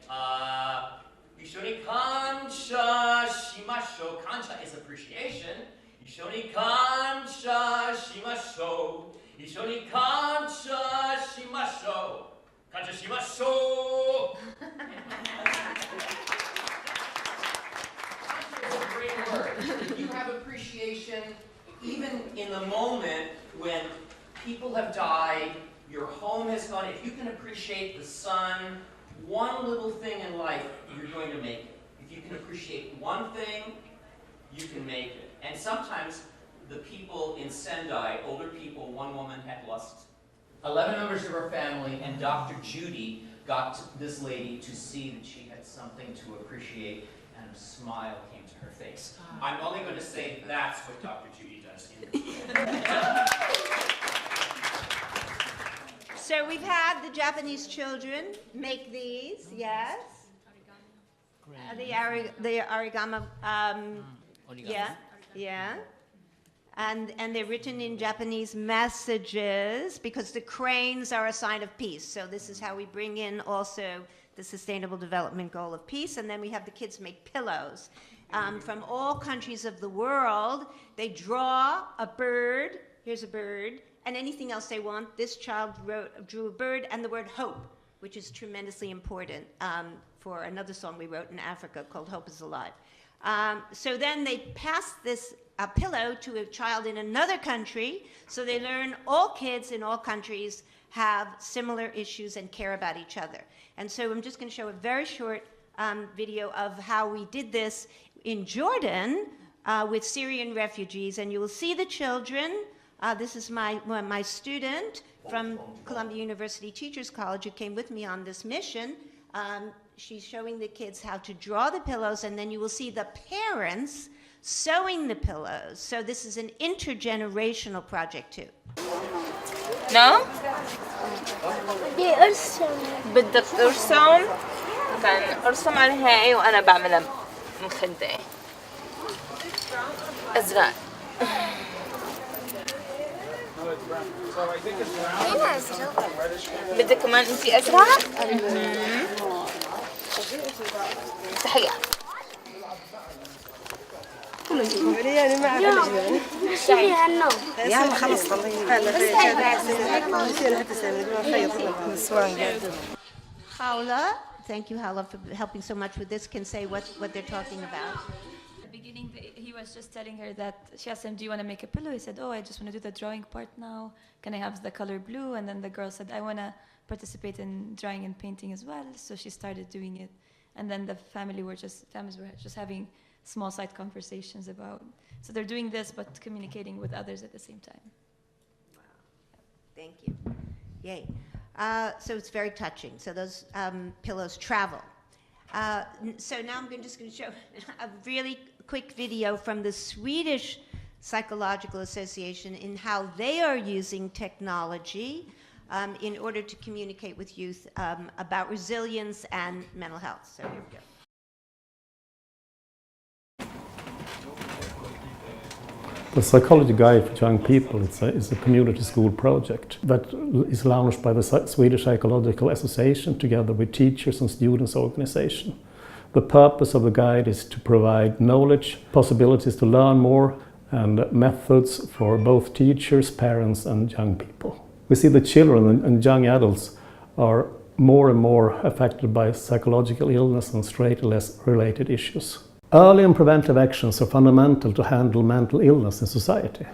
Ishoni kansha shimashou. Kansha is appreciation. Ishoni kansha shimashou. Ishoni kansha shimashou. Kansha shimashou. Kansha is a great word. If you have appreciation, even in the moment when people have died, your home has gone, if you can appreciate the sun, one little thing in life, you're going to make it. If you can appreciate one thing, you can make it. And sometimes the people in Sendai, older people, one woman had lost 11 members of her family, and Dr. Judy got this lady to see that she had something to appreciate, and a smile came to her face. I'm only going to say that's what Dr. Judy does in So we've had the Japanese children make these, yes. The origami, yeah. And they're written in Japanese messages because the cranes are a sign of peace. So this is how we bring in also the Sustainable Development Goal of peace. And then we have the kids make pillows. From all countries of the world, they draw a bird. Here's a bird. And anything else they want. This child drew a bird and the word hope, which is tremendously important for another song we wrote in Africa called Hope is Alive. So then they pass this pillow to a child in another country, so they learn, all kids in all countries have similar issues and care about each other. And so I'm just going to show a very short video of how we did this in Jordan with Syrian refugees. And you will see the children. This is my student from Columbia University Teachers College who came with me on this mission. She's showing the kids how to draw the pillows, and then you will see the parents sewing the pillows. So this is an intergenerational project too. نعم بدي ارسم بدك ترسم كان ارسم على هاي وانا بعملها من خدي ازرق بدك كمان انت ازرق تحية يعني خلص Hawla, thank you Hawla for helping so much with this, can say what they're talking about. At the beginning, he was just telling her that, she asked him, do you want to make a pillow? He said, oh, I just want to do the drawing part now. Can I have the color blue? And then the girl said, I want to participate in drawing and painting as well. So she started doing it. And then the families were just having small side conversations about, so they're doing this but communicating with others at the same time. Wow. Thank you. Yay. So it's very touching. So those pillows travel. So now I'm just going to show a really quick video from the Swedish Psychological Association in how they are using technology in order to communicate with youth about resilience and mental health. So here we go. The Psychology Guide for Young People is a community school project that is launched by the Swedish Psychological Association together with teachers and students organization. The purpose of the guide is to provide knowledge, possibilities to learn more, and methods for both teachers, parents, and young people. We see that children and young adults are more and more affected by psychological illness and stress-related issues. Early and preventive actions are fundamental to handle mental illness in society.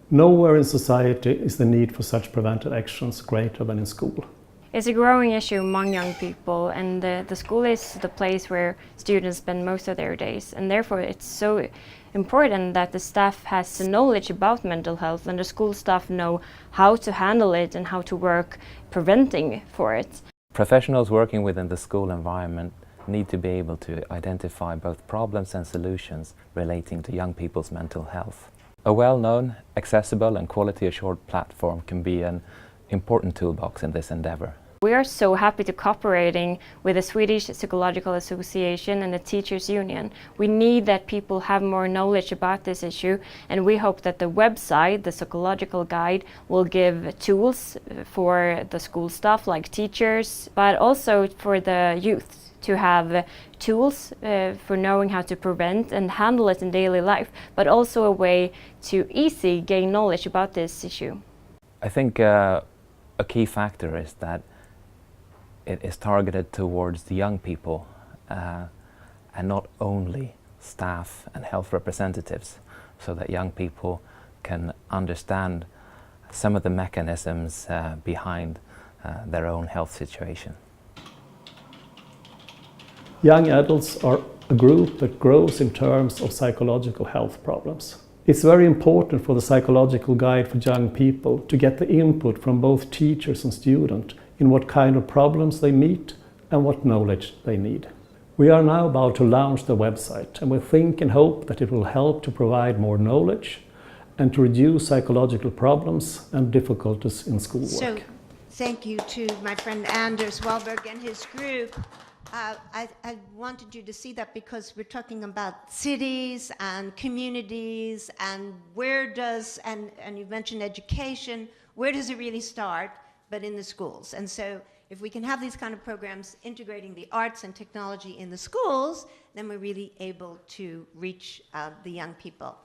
Nowhere in society is the need for such preventive actions greater than in school. It's a growing issue among young people, and the school is the place where students spend most of their days, and therefore it's so important that the staff has the knowledge about mental health and the school staff know how to handle it and how to work preventing for it. Professionals working within the school environment need to be able to identify both problems and solutions relating to young people's mental health. A well-known, accessible and quality-assured platform can be an important toolbox in this endeavour. We are so happy to cooperating with the Swedish Psychological Association and the Teachers Union. We need that people have more knowledge about this issue, and we hope that the website, the Psychological Guide, will give tools for the school staff like teachers, but also for the youth to have tools for knowing how to prevent and handle it in daily life, but also a way to easily gain knowledge about this issue. I think a key factor is that it is targeted towards the young people and not only staff and health representatives, so that young people can understand some of the mechanisms behind their own health situation. Young adults are a group that grows in terms of psychological health problems. It's very important for the Psychological Guide for Young People to get the input from both teachers and students in what kind of problems they meet and what knowledge they need. We are now about to launch the website, and we think and hope that it will help to provide more knowledge and to reduce psychological problems and difficulties in schoolwork. So, thank you to my friend Anders Wahlberg and his group. I wanted you to see that because we're talking about cities and communities and where does, and you mentioned education, where does it really start? But in the schools. And so if we can have these kind of programs integrating the arts and technology in the schools, then we're really able to reach the young people.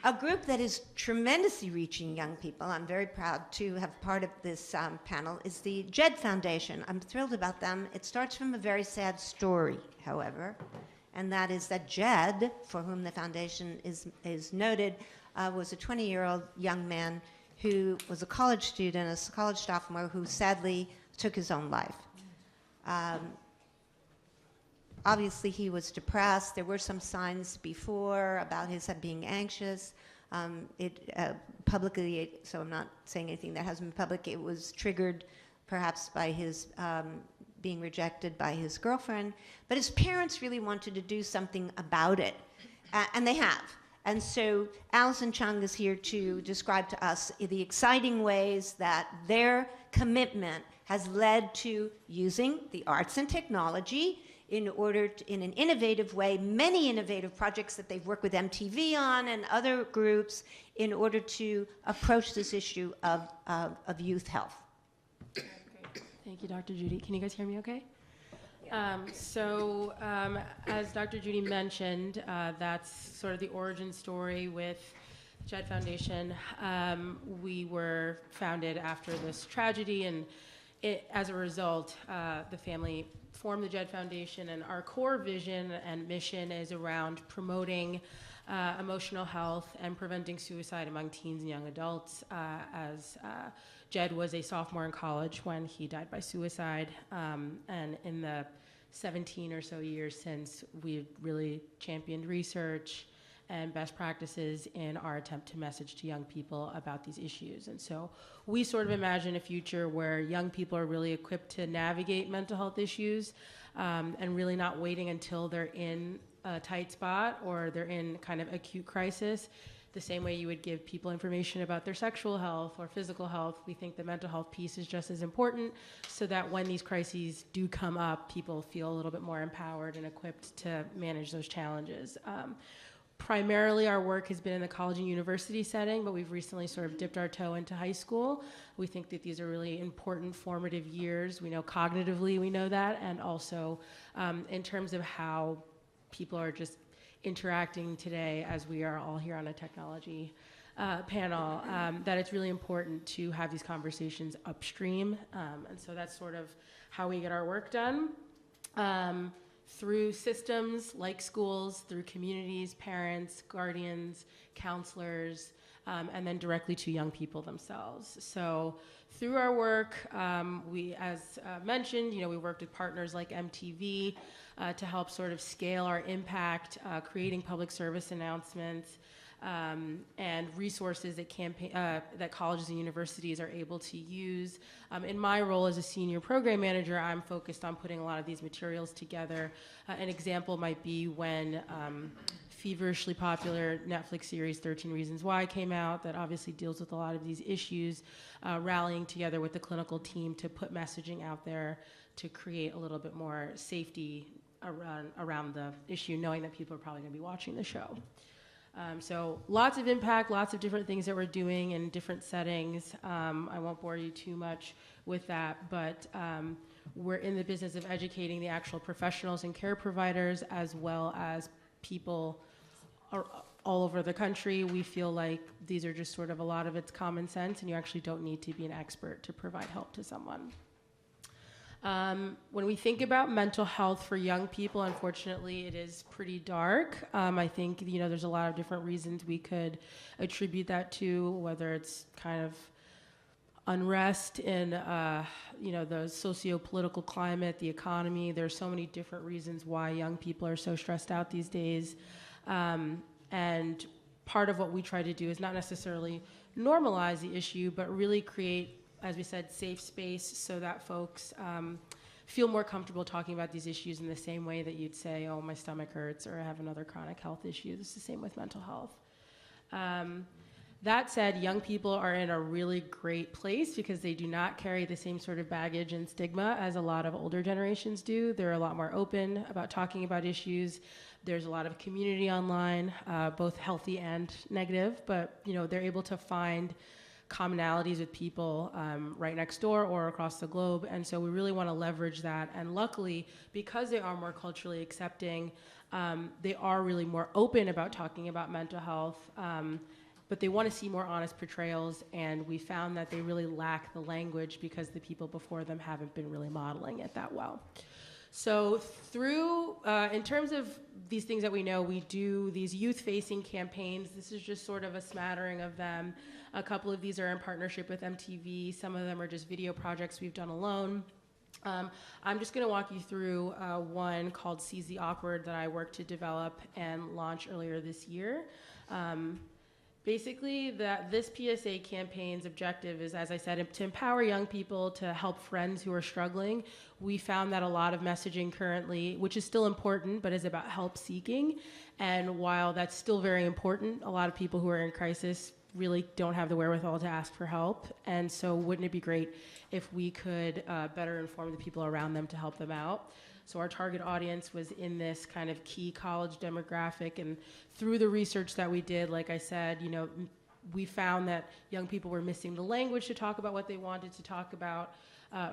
A group that is tremendously reaching young people, I'm very proud to have part of this panel, is the JED Foundation. I'm thrilled about them. It starts from a very sad story, however, and that is that JED, for whom the foundation is noted, was a 20-year-old young man who was a college student, a college sophomore, who sadly took his own life. Obviously, he was depressed. There were some signs before about his being anxious. Publicly, so I'm not saying anything that hasn't been public, it was triggered perhaps by his being rejected by his girlfriend. But his parents really wanted to do something about it, and they have. And so Alison Chung is here to describe to us the exciting ways that their commitment has led to using the arts and technology in order to, in an innovative way, many innovative projects that they've worked with MTV on and other groups in order to approach this issue of youth health. Great. Thank you, Dr. Judy. Can you guys hear me okay? As Dr. Judy mentioned, that's sort of the origin story with JED Foundation. We were founded after this tragedy, and as a result, the family formed the JED Foundation, and our core vision and mission is around promoting emotional health and preventing suicide among teens and young adults, as JED was a sophomore in college when he died by suicide, and in the 17 or so years since, we've really championed research and best practices in our attempt to message to young people about these issues. And so we sort of imagine a future where young people are really equipped to navigate mental health issues, and really not waiting until they're in a tight spot or they're in kind of acute crisis. The same way you would give people information about their sexual health or physical health, we think the mental health piece is just as important, so that when these crises do come up, people feel a little bit more empowered and equipped to manage those challenges. Primarily, our work has been in the college and university setting, but we've recently sort of dipped our toe into high school. We think that these are really important formative years. We know cognitively, we know that, and also in terms of how people are just interacting today, as we are all here on a technology panel, that it's really important to have these conversations upstream. And so that's sort of how we get our work done. Through systems like schools, through communities, parents, guardians, counselors, and then directly to young people themselves. So through our work, we, as mentioned, we worked with partners like MTV to help sort of scale our impact, creating public service announcements, and resources that colleges and universities are able to use. In my role as a senior program manager, I'm focused on putting a lot of these materials together. An example might be when feverishly popular Netflix series 13 Reasons Why came out, that obviously deals with a lot of these issues, rallying together with the clinical team to put messaging out there to create a little bit more safety around the issue, knowing that people are probably going to be watching the show. So lots of impact, lots of different things that we're doing in different settings. I won't bore you too much with that, but we're in the business of educating the actual professionals and care providers, as well as people all over the country. We feel like these are just sort of a lot of it's common sense, and you actually don't need to be an expert to provide help to someone. When we think about mental health for young people, unfortunately, it is pretty dark. I think, there's a lot of different reasons we could attribute that to, whether it's kind of unrest in, the socio-political climate, the economy. There's so many different reasons why young people are so stressed out these days. And part of what we try to do is not necessarily normalize the issue, but really create, as we said, safe space so that folks feel more comfortable talking about these issues in the same way that you'd say, oh, my stomach hurts, or I have another chronic health issue. This is the same with mental health. That said, young people are in a really great place because they do not carry the same sort of baggage and stigma as a lot of older generations do. They're a lot more open about talking about issues. There's a lot of community online, both healthy and negative, but they're able to find commonalities with people right next door or across the globe. And so we really want to leverage that. And luckily, because they are more culturally accepting, they are really more open about talking about mental health, but they want to see more honest portrayals. And we found that they really lack the language because the people before them haven't been really modeling it that well. So through, in terms of these things that we know, we do these youth-facing campaigns. This is just sort of a smattering of them. A couple of these are in partnership with MTV. Some of them are just video projects we've done alone. I'm just going to walk you through one called Seize the Awkward that I worked to develop and launch earlier this year. Basically, this PSA campaign's objective is, as I said, to empower young people to help friends who are struggling. We found that a lot of messaging currently, which is still important, but is about help seeking. And while that's still very important, a lot of people who are in crisis really don't have the wherewithal to ask for help. And so wouldn't it be great if we could better inform the people around them to help them out? So our target audience was in this kind of key college demographic, and through the research that we did, like I said, you know, we found that young people were missing the language to talk about what they wanted to talk about.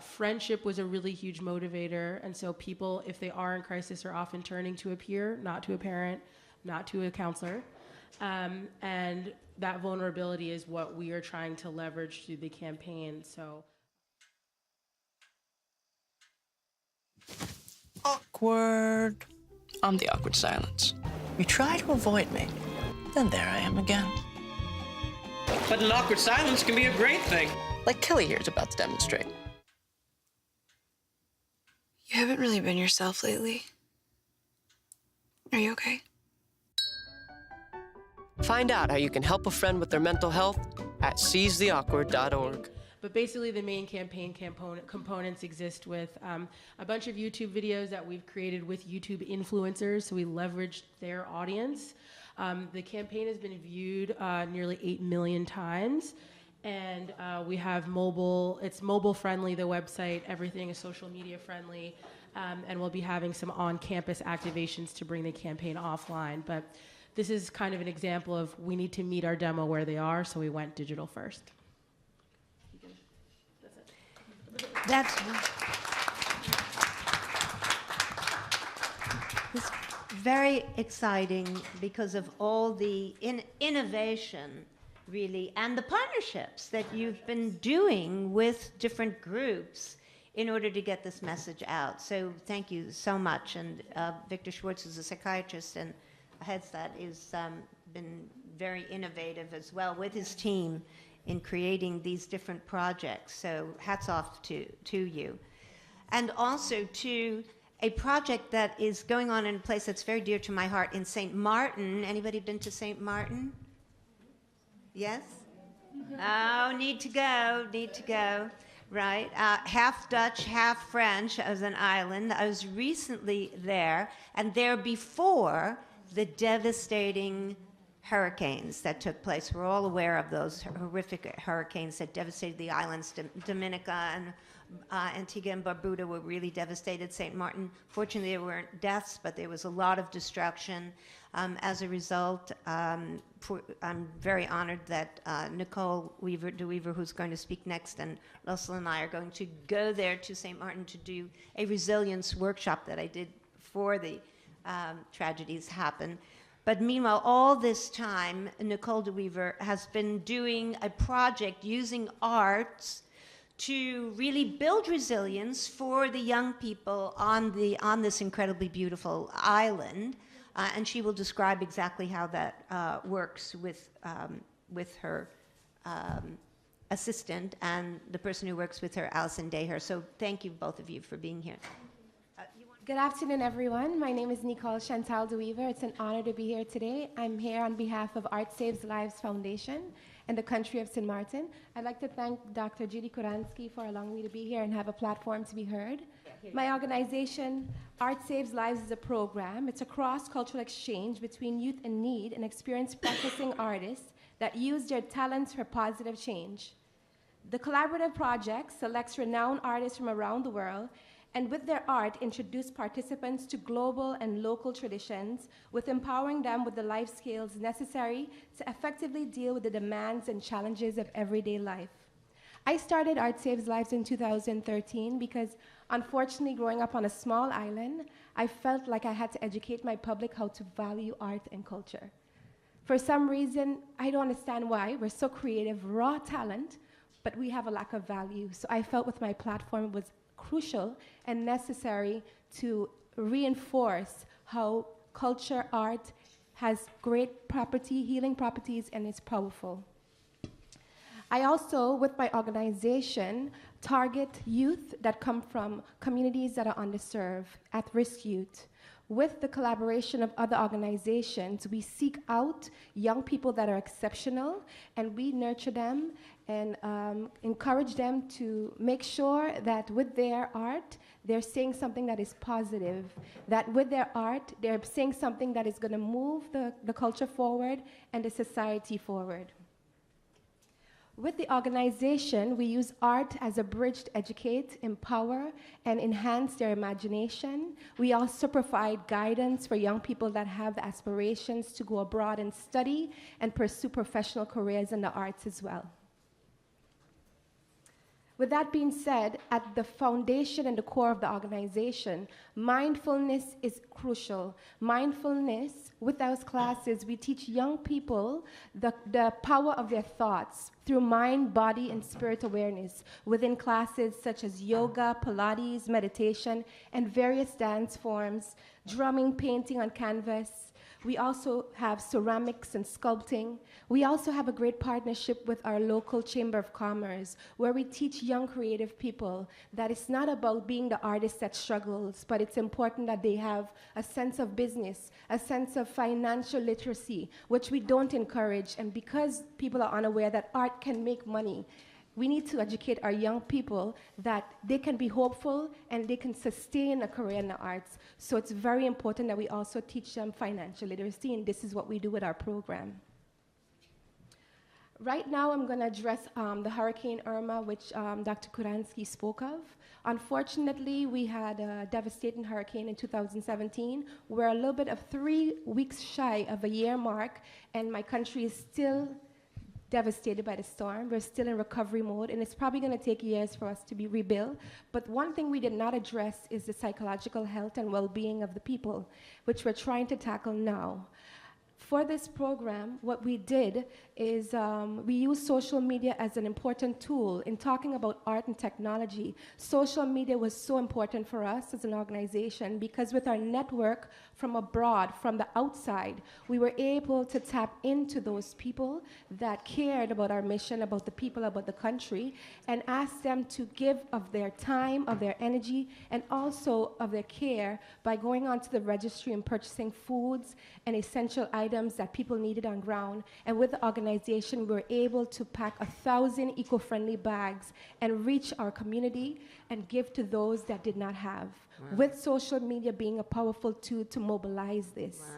Friendship was a really huge motivator, and so people, if they are in crisis, are often turning to a peer, not to a parent, not to a counselor. And that vulnerability is what we are trying to leverage through the campaign. So. Awkward. I'm the awkward silence. You try to avoid me, then there I am again. But an awkward silence can be a great thing. Like Kelly here is about to demonstrate. You haven't really been yourself lately. Are you okay? Find out how you can help a friend with their mental health at seizetheawkward.org. But basically the main campaign components exist with a bunch of YouTube videos that we've created with YouTube influencers, so we leveraged their audience. The campaign has been viewed nearly 8 million times, and we have it's mobile friendly, the website, everything is social media friendly, and we'll be having some on-campus activations to bring the campaign offline. But this is kind of an example of we need to meet our demo where they are, so we went digital first. That's it's very exciting because of all the innovation, really, and the partnerships that you've been doing with different groups in order to get this message out. So thank you so much. And Victor Schwartz, who's a psychiatrist and heads that, is been very innovative as well with his team in creating these different projects. So hats off to you. And also to a project that is going on in a place that's very dear to my heart in St. Martin. Anybody been to St. Martin? Yes? Oh, need to go. Right, half Dutch, half French as an island. I was recently there, and there before the devastating hurricanes that took place. We're all aware of those horrific hurricanes that devastated the islands. Dominica and Antigua and Barbuda were really devastated. St. Martin, fortunately, there weren't deaths, but there was a lot of destruction. As a result, I'm very honored that Nicole DeWeaver, who's going to speak next, and Russell and I are going to go there to St. Martin to do a resilience workshop that I did before the tragedies happened. But meanwhile, all this time, Nicole DeWeaver has been doing a project using arts to really build resilience for the young people on this incredibly beautiful island. And she will describe exactly how that works with her assistant and the person who works with her, Alison Daher. So thank you, both of you, for being here. Good afternoon, everyone. My name is Nicole Chantal DeWeaver. It's an honor to be here today. I'm here on behalf of Art Saves Lives Foundation and the country of St. Martin. I'd like to thank Dr. Judy Kuransky for allowing me to be here and have a platform to be heard. My organization, Art Saves Lives, is a program. It's a cross-cultural exchange between youth in need and experienced practicing artists that use their talents for positive change. The collaborative project selects renowned artists from around the world and with their art introduce participants to global and local traditions with empowering them with the life skills necessary to effectively deal with the demands and challenges of everyday life. I started Art Saves Lives in 2013 because unfortunately growing up on a small island, I felt like I had to educate my public how to value art and culture. For some reason, I don't understand why, we're so creative, raw talent, but we have a lack of value. So I felt with my platform it was crucial and necessary to reinforce how culture, art has great property, healing properties, and is powerful. I also, with my organization, target youth that come from communities that are underserved, at-risk youth. With the collaboration of other organizations, we seek out young people that are exceptional, and we nurture them and encourage them to make sure that with their art, they're saying something that is positive, that with their art, they're saying something that is going to move the culture forward and the society forward. With the organization, we use art as a bridge to educate, empower, and enhance their imagination. We also provide guidance for young people that have the aspirations to go abroad and study and pursue professional careers in the arts as well. With that being said, at the foundation and the core of the organization, mindfulness is crucial. Mindfulness, with those classes, we teach young people the power of their thoughts through mind, body, and spirit awareness within classes such as yoga, Pilates, meditation, and various dance forms, drumming, painting on canvas. We also have ceramics and sculpting. We also have a great partnership with our local Chamber of Commerce, where we teach young creative people that it's not about being the artist that struggles, but it's important that they have a sense of business, a sense of financial literacy, which we don't encourage. And because people are unaware that art can make money, we need to educate our young people that they can be hopeful and they can sustain a career in the arts. So it's very important that we also teach them financial literacy, and this is what we do with our program. Right now, I'm going to address the Hurricane Irma, which Dr. Kuransky spoke of. Unfortunately, we had a devastating hurricane in 2017. We're a little bit of 3 weeks shy of a year mark, and my country is still devastated by the storm. We're still in recovery mode, and it's probably going to take years for us to be rebuilt. But one thing we did not address is the psychological health and well-being of the people, which we're trying to tackle now. For this program, what we did is we used social media as an important tool in talking about art and technology. Social media was so important for us as an organization because with our network from abroad, from the outside, we were able to tap into those people that cared about our mission, about the people, about the country, and ask them to give of their time, of their energy, and also of their care by going onto the registry and purchasing foods and essential items that people needed on ground. And with the organization, we were able to pack 1,000 eco-friendly bags and reach our community and give to those that did not have. Wow. With social media being a powerful tool to mobilize this. Wow.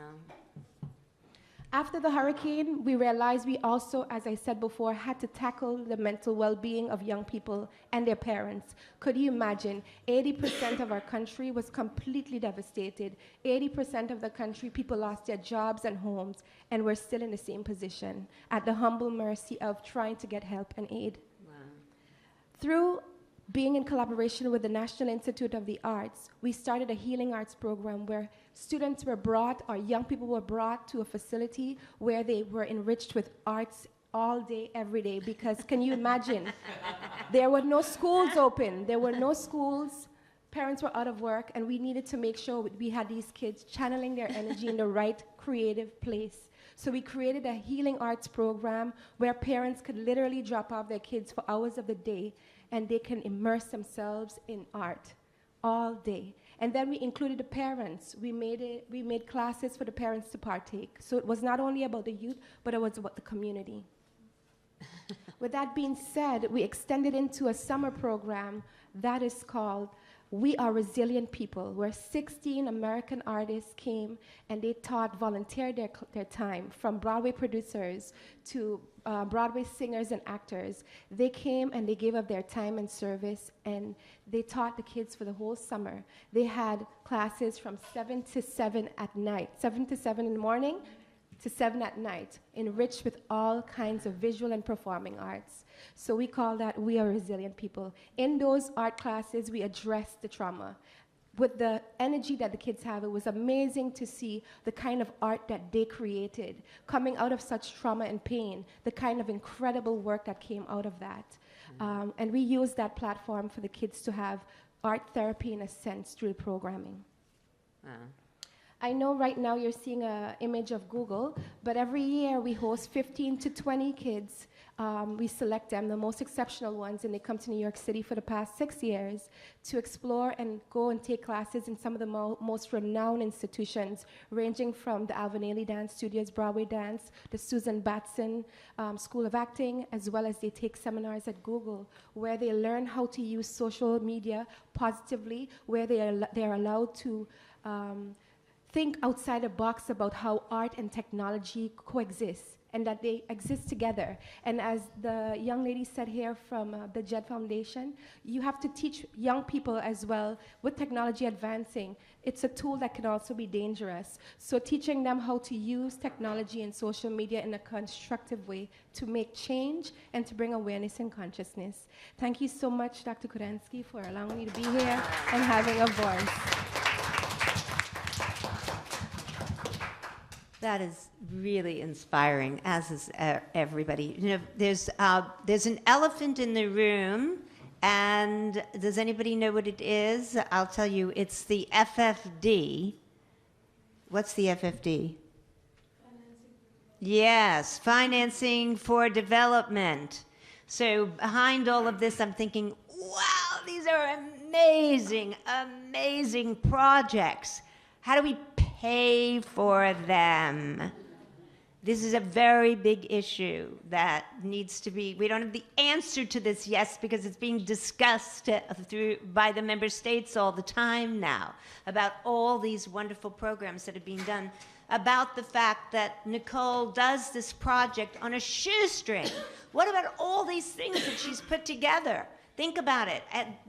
After the hurricane, we realized we also, as I said before, had to tackle the mental well-being of young people and their parents. Could you imagine? 80% of our country was completely devastated. 80% of the country, people lost their jobs and homes, and we're still in the same position, at the humble mercy of trying to get help and aid. Wow. Through being in collaboration with the National Institute of the Arts, we started a healing arts program where students were brought, or young people were brought to a facility where they were enriched with arts all day, every day, because can you imagine? There were no schools open. There were no schools. Parents were out of work, and we needed to make sure we had these kids channeling their energy in the right creative place. So we created a healing arts program where parents could literally drop off their kids for hours of the day and they can immerse themselves in art all day. And then we included the parents. We made classes for the parents to partake. So it was not only about the youth, but it was about the community. With that being said, we extended into a summer program that is called We Are Resilient People, where 16 American artists came and they volunteered their time, from Broadway producers to Broadway singers and actors. They came and they gave up their time and service, and they taught the kids for the whole summer. They had classes from 7 to 7 at night, 7 to 7 in the morning to 7 at night, enriched with all kinds of visual and performing arts. So we call that We Are Resilient People. In those art classes, we address the trauma. With the energy that the kids have, it was amazing to see the kind of art that they created, coming out of such trauma and pain, the kind of incredible work that came out of that. And we used that platform for the kids to have art therapy in a sense through the programming. I know right now you're seeing an image of Google, but every year we host 15 to 20 kids. We select them, the most exceptional ones, and they come to New York City for the past 6 years to explore and go and take classes in some of the most renowned institutions, ranging from the Alvin Ailey Dance Studios, Broadway Dance, the Susan Batson School of Acting, as well as they take seminars at Google, where they learn how to use social media positively, where they are allowed to think outside the box about how art and technology coexist and that they exist together. And as the young lady said here from the JED Foundation, you have to teach young people as well, with technology advancing, it's a tool that can also be dangerous. So teaching them how to use technology and social media in a constructive way to make change and to bring awareness and consciousness. Thank you so much, Dr. Kurensky, for allowing me to be here and having a voice. That is really inspiring, as is everybody. You know, there's an elephant in the room, and does anybody know what it is? I'll tell you, it's the FFD. What's the FFD? Yes, financing for development. So behind all of this, I'm thinking, wow, these are amazing, amazing projects. How do we pay for them? This is a very big issue that needs to be, we don't have the answer to this yet because it's being discussed by the member states all the time now about all these wonderful programs that are being done, about the fact that Nicole does this project on a shoestring. What about all these things that she's put together? Think about it.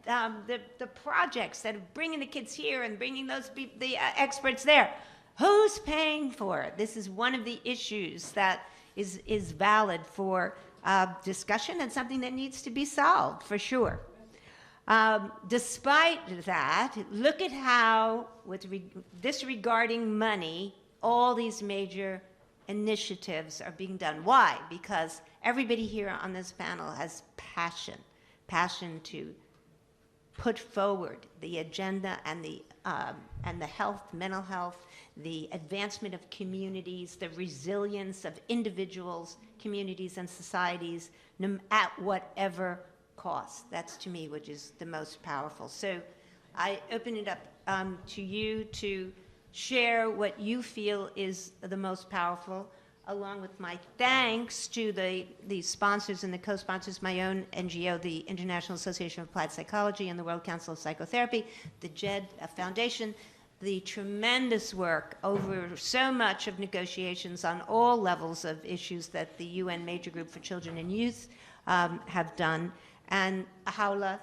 The projects that are bringing the kids here and bringing the experts there. Who's paying for it? This is one of the issues that is valid for discussion and something that needs to be solved, for sure. Despite that, look at how, disregarding money, all these major initiatives are being done. Why? Because everybody here on this panel has passion to put forward the agenda and the health, mental health, the advancement of communities, the resilience of individuals, communities, and societies at whatever cost. That's, to me, which is the most powerful. So I open it up to you to share what you feel is the most powerful, along with my thanks to the sponsors and the co-sponsors, my own NGO, the International Association of Applied Psychology, and the World Council of Psychotherapy, the JED Foundation, the tremendous work over so much of negotiations on all levels of issues that the UN Major Group for Children and Youth have done, and Haula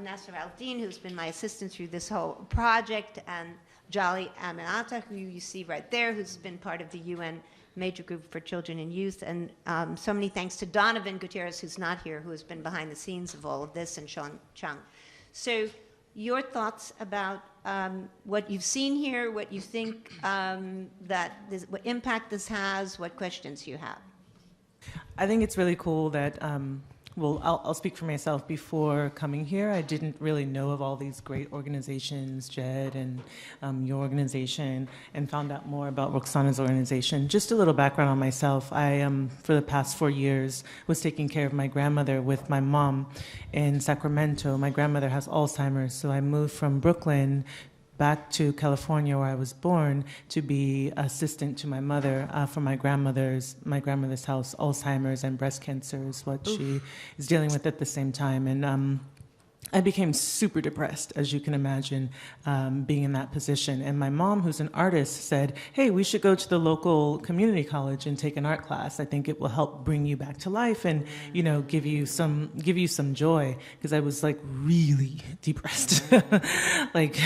Nasser al-Din, who's been my assistant through this whole project, and Jolly Aminata, who you see right there, who's been part of the UN Major Group for Children and Youth, and so many thanks to Donovan Gutierrez, who's not here, who has been behind the scenes of all of this, and Sean Chung. So your thoughts about what you've seen here, what you think what impact this has, what questions you have. I think it's really cool that well, I'll speak for myself. Before coming here, I didn't really know of all these great organizations, JED and your organization, and found out more about Roxana's organization. Just a little background on myself. I, for the past 4 years, was taking care of my grandmother with my mom in Sacramento. My grandmother has Alzheimer's, so I moved from Brooklyn back to California, where I was born, to be assistant to my mother for my grandmother's house. Alzheimer's and breast cancer is what she is dealing with at the same time. And I became super depressed, as you can imagine, being in that position. And my mom, who's an artist, said, "Hey, we should go to the local community college and take an art class. I think it will help bring you back to life and, you know, give you some joy." Because I was like really depressed, like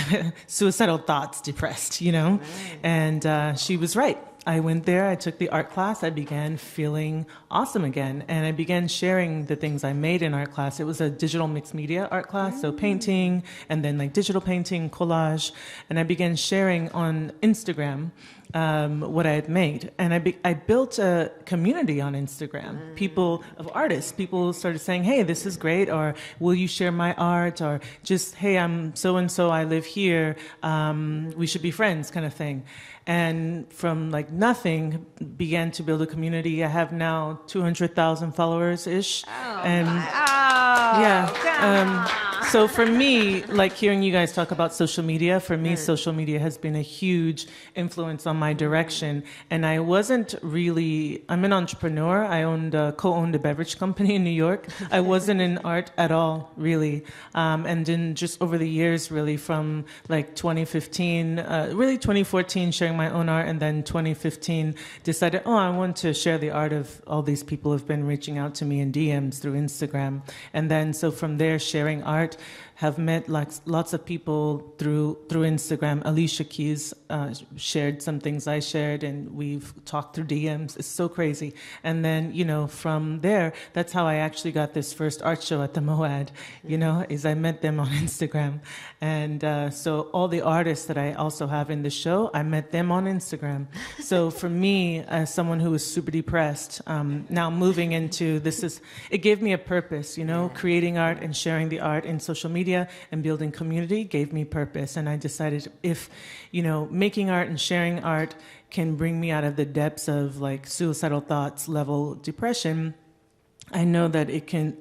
suicidal thoughts, depressed, you know. And she was right. I went there, I took the art class, I began feeling awesome again, and I began sharing the things I made in art class. It was a digital mixed media art class, so painting, and then like digital painting, collage, and I began sharing on Instagram what I had made. And I built a community on Instagram. People of artists, people started saying, hey, this is great, or will you share my art, or just, hey, I'm so-and-so, I live here, we should be friends, kind of thing. And from like nothing, began to build a community. I have now 200,000 followers-ish. So for me, like hearing you guys talk about social media, for me, social media has been a huge influence on my direction. And I wasn't really, I'm an entrepreneur. I co-owned a beverage company in New York. I wasn't in art at all, really. And then just over the years, really from like 2015, really 2014, sharing my own art, and then 2015 decided, I want to share the art of all these people who've been reaching out to me in DMs through Instagram. And then so from there, sharing art, have met lots of people through Instagram. Alicia Keys shared some things I shared, and we've talked through DMs. It's so crazy. And then, from there, that's how I actually got this first art show at the MOAD, is I met them on Instagram. And so all the artists that I also have in the show, I met them on Instagram. So for me, as someone who was super depressed, now moving into it gave me a purpose, creating art and sharing the art in social media and building community gave me purpose. And I decided if, making art and sharing art can bring me out of the depths of like suicidal thoughts level depression, I know that it can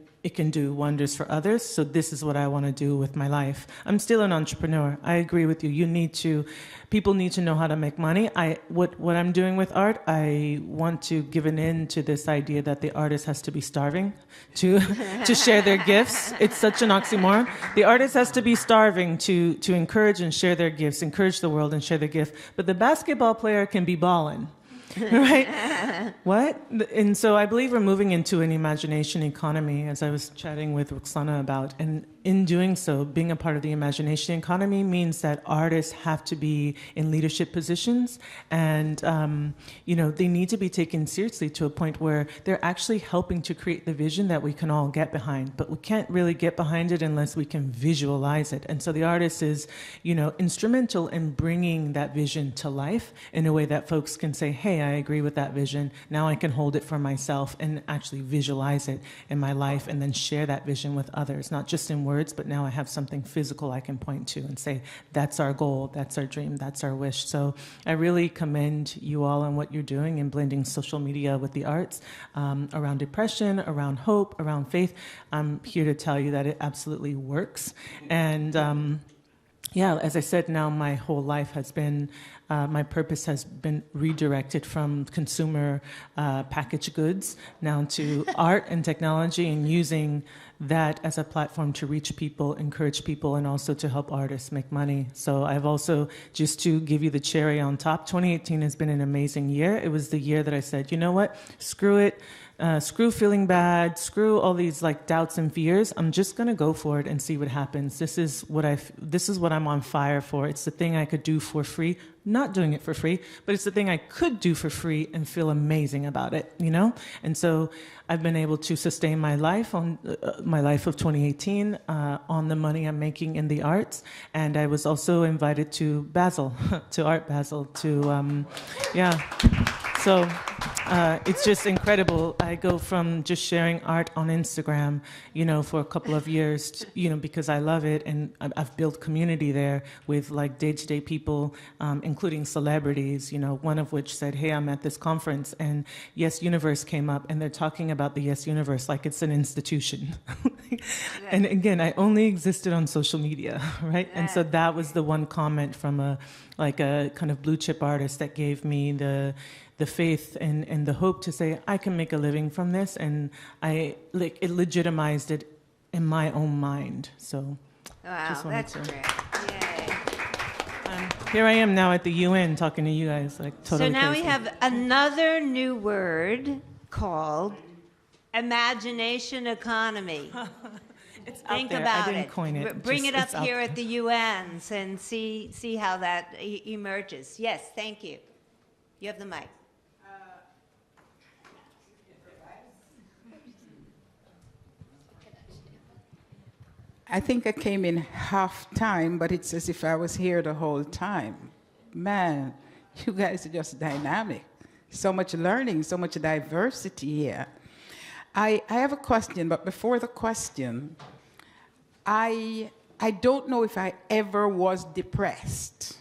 do wonders for others. So this is what I want to do with my life. I'm still an entrepreneur. I agree with you. People need to know how to make money. What I'm doing with art, I want to give an end to this idea that the artist has to be starving to share their gifts. It's such an oxymoron. The artist has to be starving to encourage and share their gifts, encourage the world and share their gift. But the basketball player can be balling. Right? What? And so I believe we're moving into an imagination economy, as I was chatting with Roxana about. And in doing so, being a part of the imagination economy means that artists have to be in leadership positions, and they need to be taken seriously to a point where they're actually helping to create the vision that we can all get behind. But we can't really get behind it unless we can visualize it. And so the artist is, instrumental in bringing that vision to life in a way that folks can say, hey, I agree with that vision. Now I can hold it for myself and actually visualize it in my life, and then share that vision with others, not just in words, but now I have something physical I can point to and say, that's our goal, that's our dream, that's our wish. So I really commend you all on what you're doing in blending social media with the arts, around depression, around hope, around faith. I'm here to tell you that it absolutely works. And as I said, now my whole life has been, my purpose has been redirected from consumer packaged goods now to art and technology, and using that as a platform to reach people, encourage people, and also to help artists make money. So I've also, just to give you the cherry on top, 2018 has been an amazing year. It was the year that I said, you know what, screw it. Screw feeling bad, screw all these like doubts and fears. I'm just gonna go for it and see what happens. This is what I'm on fire for. It's the thing I could do for free. Not doing it for free, but it's the thing I could do for free and feel amazing about it, And so I've been able to sustain my life on my life of 2018 on the money I'm making in the arts. And I was also invited to Basel, to Art Basel, to So it's just incredible. I go from just sharing art on Instagram, for a couple of years, because I love it, and I've built community there with like day-to-day people, including celebrities, one of which said, hey, I'm at this conference, and Yes Universe came up, and they're talking about the Yes Universe like it's an institution. And again, I only existed on social media, right? And so that was the one comment from a kind of blue chip artist that gave me the faith and the hope to say, I can make a living from this, and it legitimized it in my own mind. So wow, that's great. Yay. Here I am now at the UN talking to you guys, totally So now crazy. we have another new word called imagination economy. Think there. about I didn't coin it. Bring Just- it up it's out here there. at the UNs and see how that emerges. Yes, thank you. You have the mic. I think I came in half time, but it's as if I was here the whole time. Man, you guys are just dynamic. So much learning, so much diversity here. I have a question, but before the question, I don't know if I ever was depressed.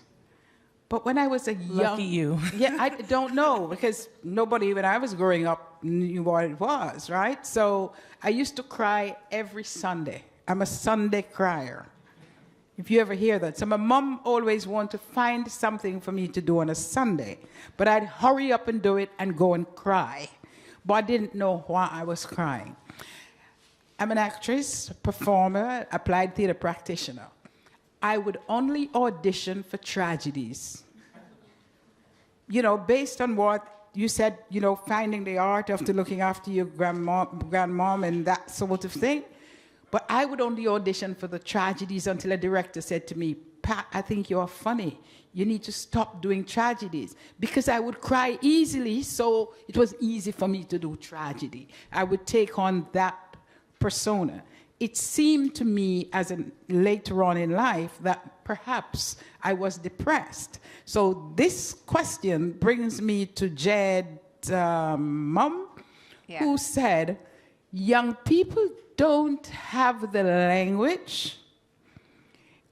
But when I was a young... Lucky you. Yeah, I don't know, because nobody, when I was growing up, knew what it was, right? So I used to cry every Sunday. I'm a Sunday crier, if you ever hear that. So my mom always wanted to find something for me to do on a Sunday, but I'd hurry up and do it and go and cry. But I didn't know why I was crying. I'm an actress, performer, applied theater practitioner. I would only audition for tragedies. You know, based on what you said, you know, finding the art after looking after your grandmom and that sort of thing. But I would only audition for the tragedies until a director said to me, Pat, I think you're funny. You need to stop doing tragedies. Because I would cry easily, so it was easy for me to do tragedy. I would take on that persona. It seemed to me later on in life that perhaps I was depressed. So this question brings me to JED's mom, who said, young people don't have the language.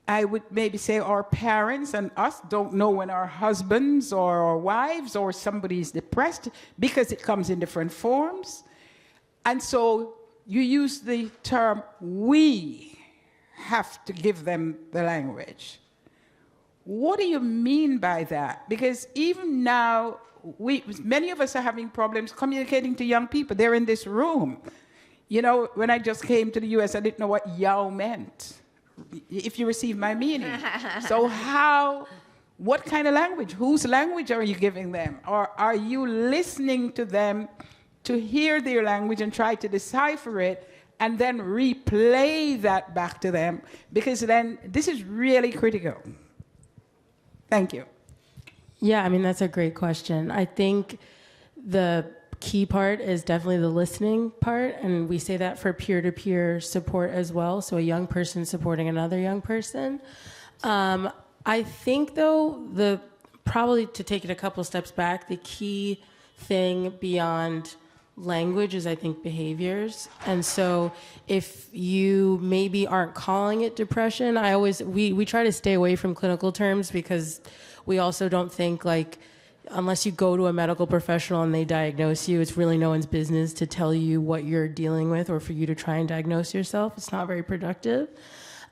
I would maybe say our parents and us don't know when our husbands or our wives or somebody is depressed because it comes in different forms. And so you use the term, we have to give them the language. What do you mean by that? Because even now, many of us are having problems communicating to young people. They're in this room. You know, when I just came to the US, I didn't know what yow meant, if you receive my meaning. So what kind of language? Whose language are you giving them? Or are you listening to them to hear their language and try to decipher it and then replay that back to them? Because then this is really critical. Thank you. Yeah, I mean, that's a great question. I think the key part is definitely the listening part, and we say that for peer-to-peer support as well, so a young person supporting another young person. I think, though, probably to take it a couple steps back, the key thing beyond language is, I think, behaviors. And so if you maybe aren't calling it depression, we try to stay away from clinical terms because we also don't think, like, unless you go to a medical professional and they diagnose you, it's really no one's business to tell you what you're dealing with or for you to try and diagnose yourself. It's not very productive.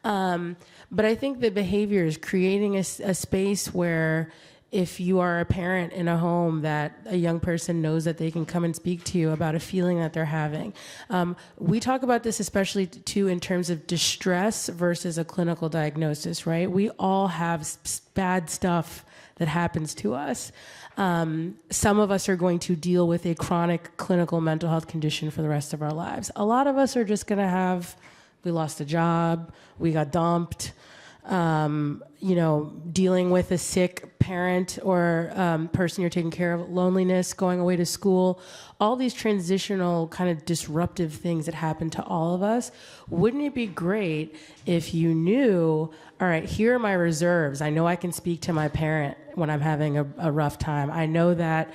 But I think the behavior is creating a space where if you are a parent in a home that a young person knows that they can come and speak to you about a feeling that they're having. We talk about this especially too in terms of distress versus a clinical diagnosis, right? We all have bad stuff that happens to us. Some of us are going to deal with a chronic clinical mental health condition for the rest of our lives. A lot of us are just going to we lost a job, we got dumped, dealing with a sick parent or person you're taking care of, loneliness, going away to school, all these transitional kind of disruptive things that happen to all of us. Wouldn't it be great if you knew, all right, here are my reserves. I know I can speak to my parent when I'm having a rough time. I know that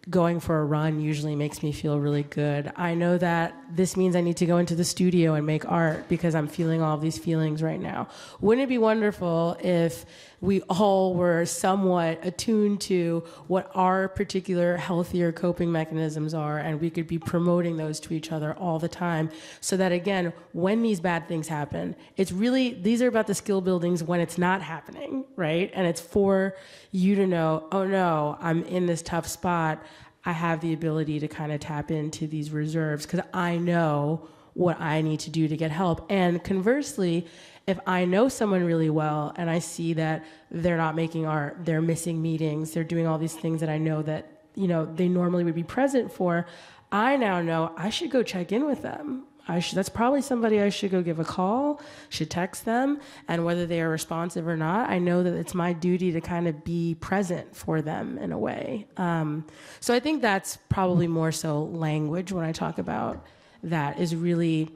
going for a run usually makes me feel really good. I know that this means I need to go into the studio and make art because I'm feeling all of these feelings right now. Wouldn't it be wonderful if we all were somewhat attuned to what our particular healthier coping mechanisms are, and we could be promoting those to each other all the time, so that, again, when these bad things happen, these are about the skill buildings when it's not happening, right? And it's for you to know, oh no, I'm in this tough spot. I have the ability to kind of tap into these reserves because I know what I need to do to get help. And conversely, if I know someone really well and I see that they're not making art, they're missing meetings, they're doing all these things that I know that, they normally would be present for, I now know I should go check in with them. That's probably somebody I should go give a call, should text them, and whether they are responsive or not, I know that it's my duty to kind of be present for them in a way. So I think that's probably more so language when I talk about that, is really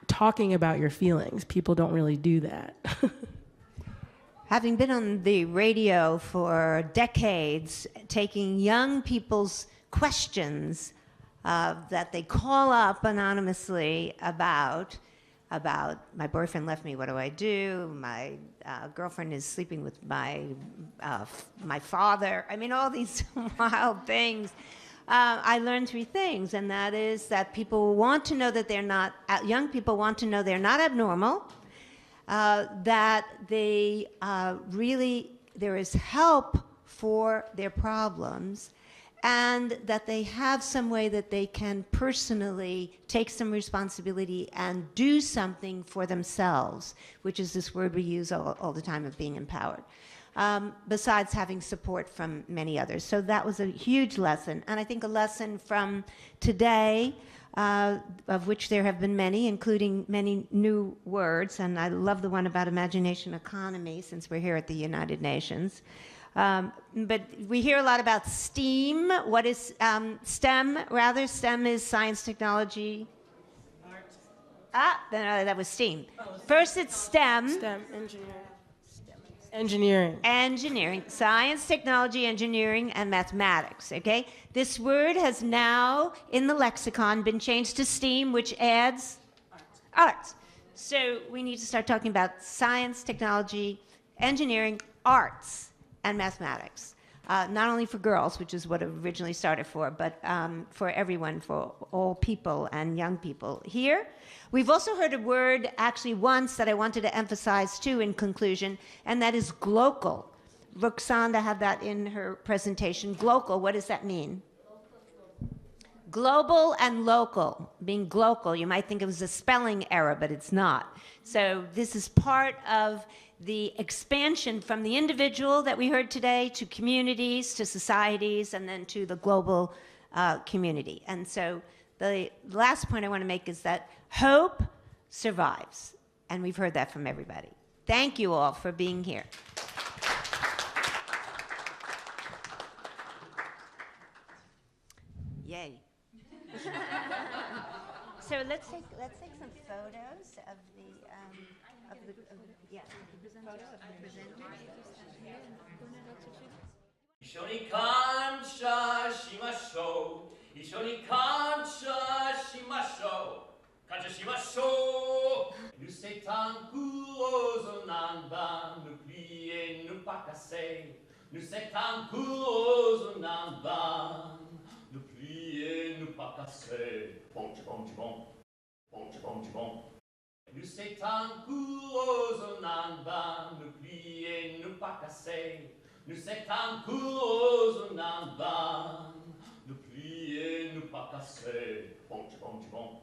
talking about your feelings. People don't really do that. having been on the radio for decades, taking young people's questions that they call up anonymously about my boyfriend left me, what do I do? My girlfriend is sleeping with my father. I mean, all these wild things. I learned three things, and that is that people want to know that they're not, young people want to know they're not abnormal, that they really, there is help for their problems, and that they have some way that they can personally take some responsibility and do something for themselves, which is this word we use all the time of being empowered, besides having support from many others. So that was a huge lesson. And I think a lesson from today, of which there have been many, including many new words, and I love the one about imagination economy, since we're here at the United Nations. But we hear a lot about STEAM. What is STEM? Rather, STEM is science, technology. Art. No, that was STEAM. First, it's STEM. STEM, engineering. Engineering, science, technology, engineering, and mathematics, okay? This word has now, in the lexicon, been changed to STEAM, which adds arts. So we need to start talking about science, technology, engineering, arts, and mathematics. Not only for girls, which is what it originally started for, but for everyone, for all people and young people here. We've also heard a word actually once that I wanted to emphasize too in conclusion, and that is glocal. Roxanda had that in her presentation. Glocal, what does that mean? Global and local. Being glocal, you might think it was a spelling error, but it's not. So this is part of the expansion from the individual that we heard today to communities, to societies, and then to the global community. And so the last point I want to make is that hope survives. And we've heard that from everybody. Thank you all for being here. Yay. So let's take some photos of the photo of the presenters. 一緒に感謝しましょう。一緒に感謝しましょう。感謝しましょう。Nous c'est un courose namba, ne pliez, ne pas casser. Nous c'est un courose namba, ne pliez, ne pas casser. Bon, bon, bon. Bon, bon, bon. Nous c'est un courose namba, ne pliez, ne pas casser. Nous c'est un courose namba, ne pliez, ne pas casser. Bon, bon, bon.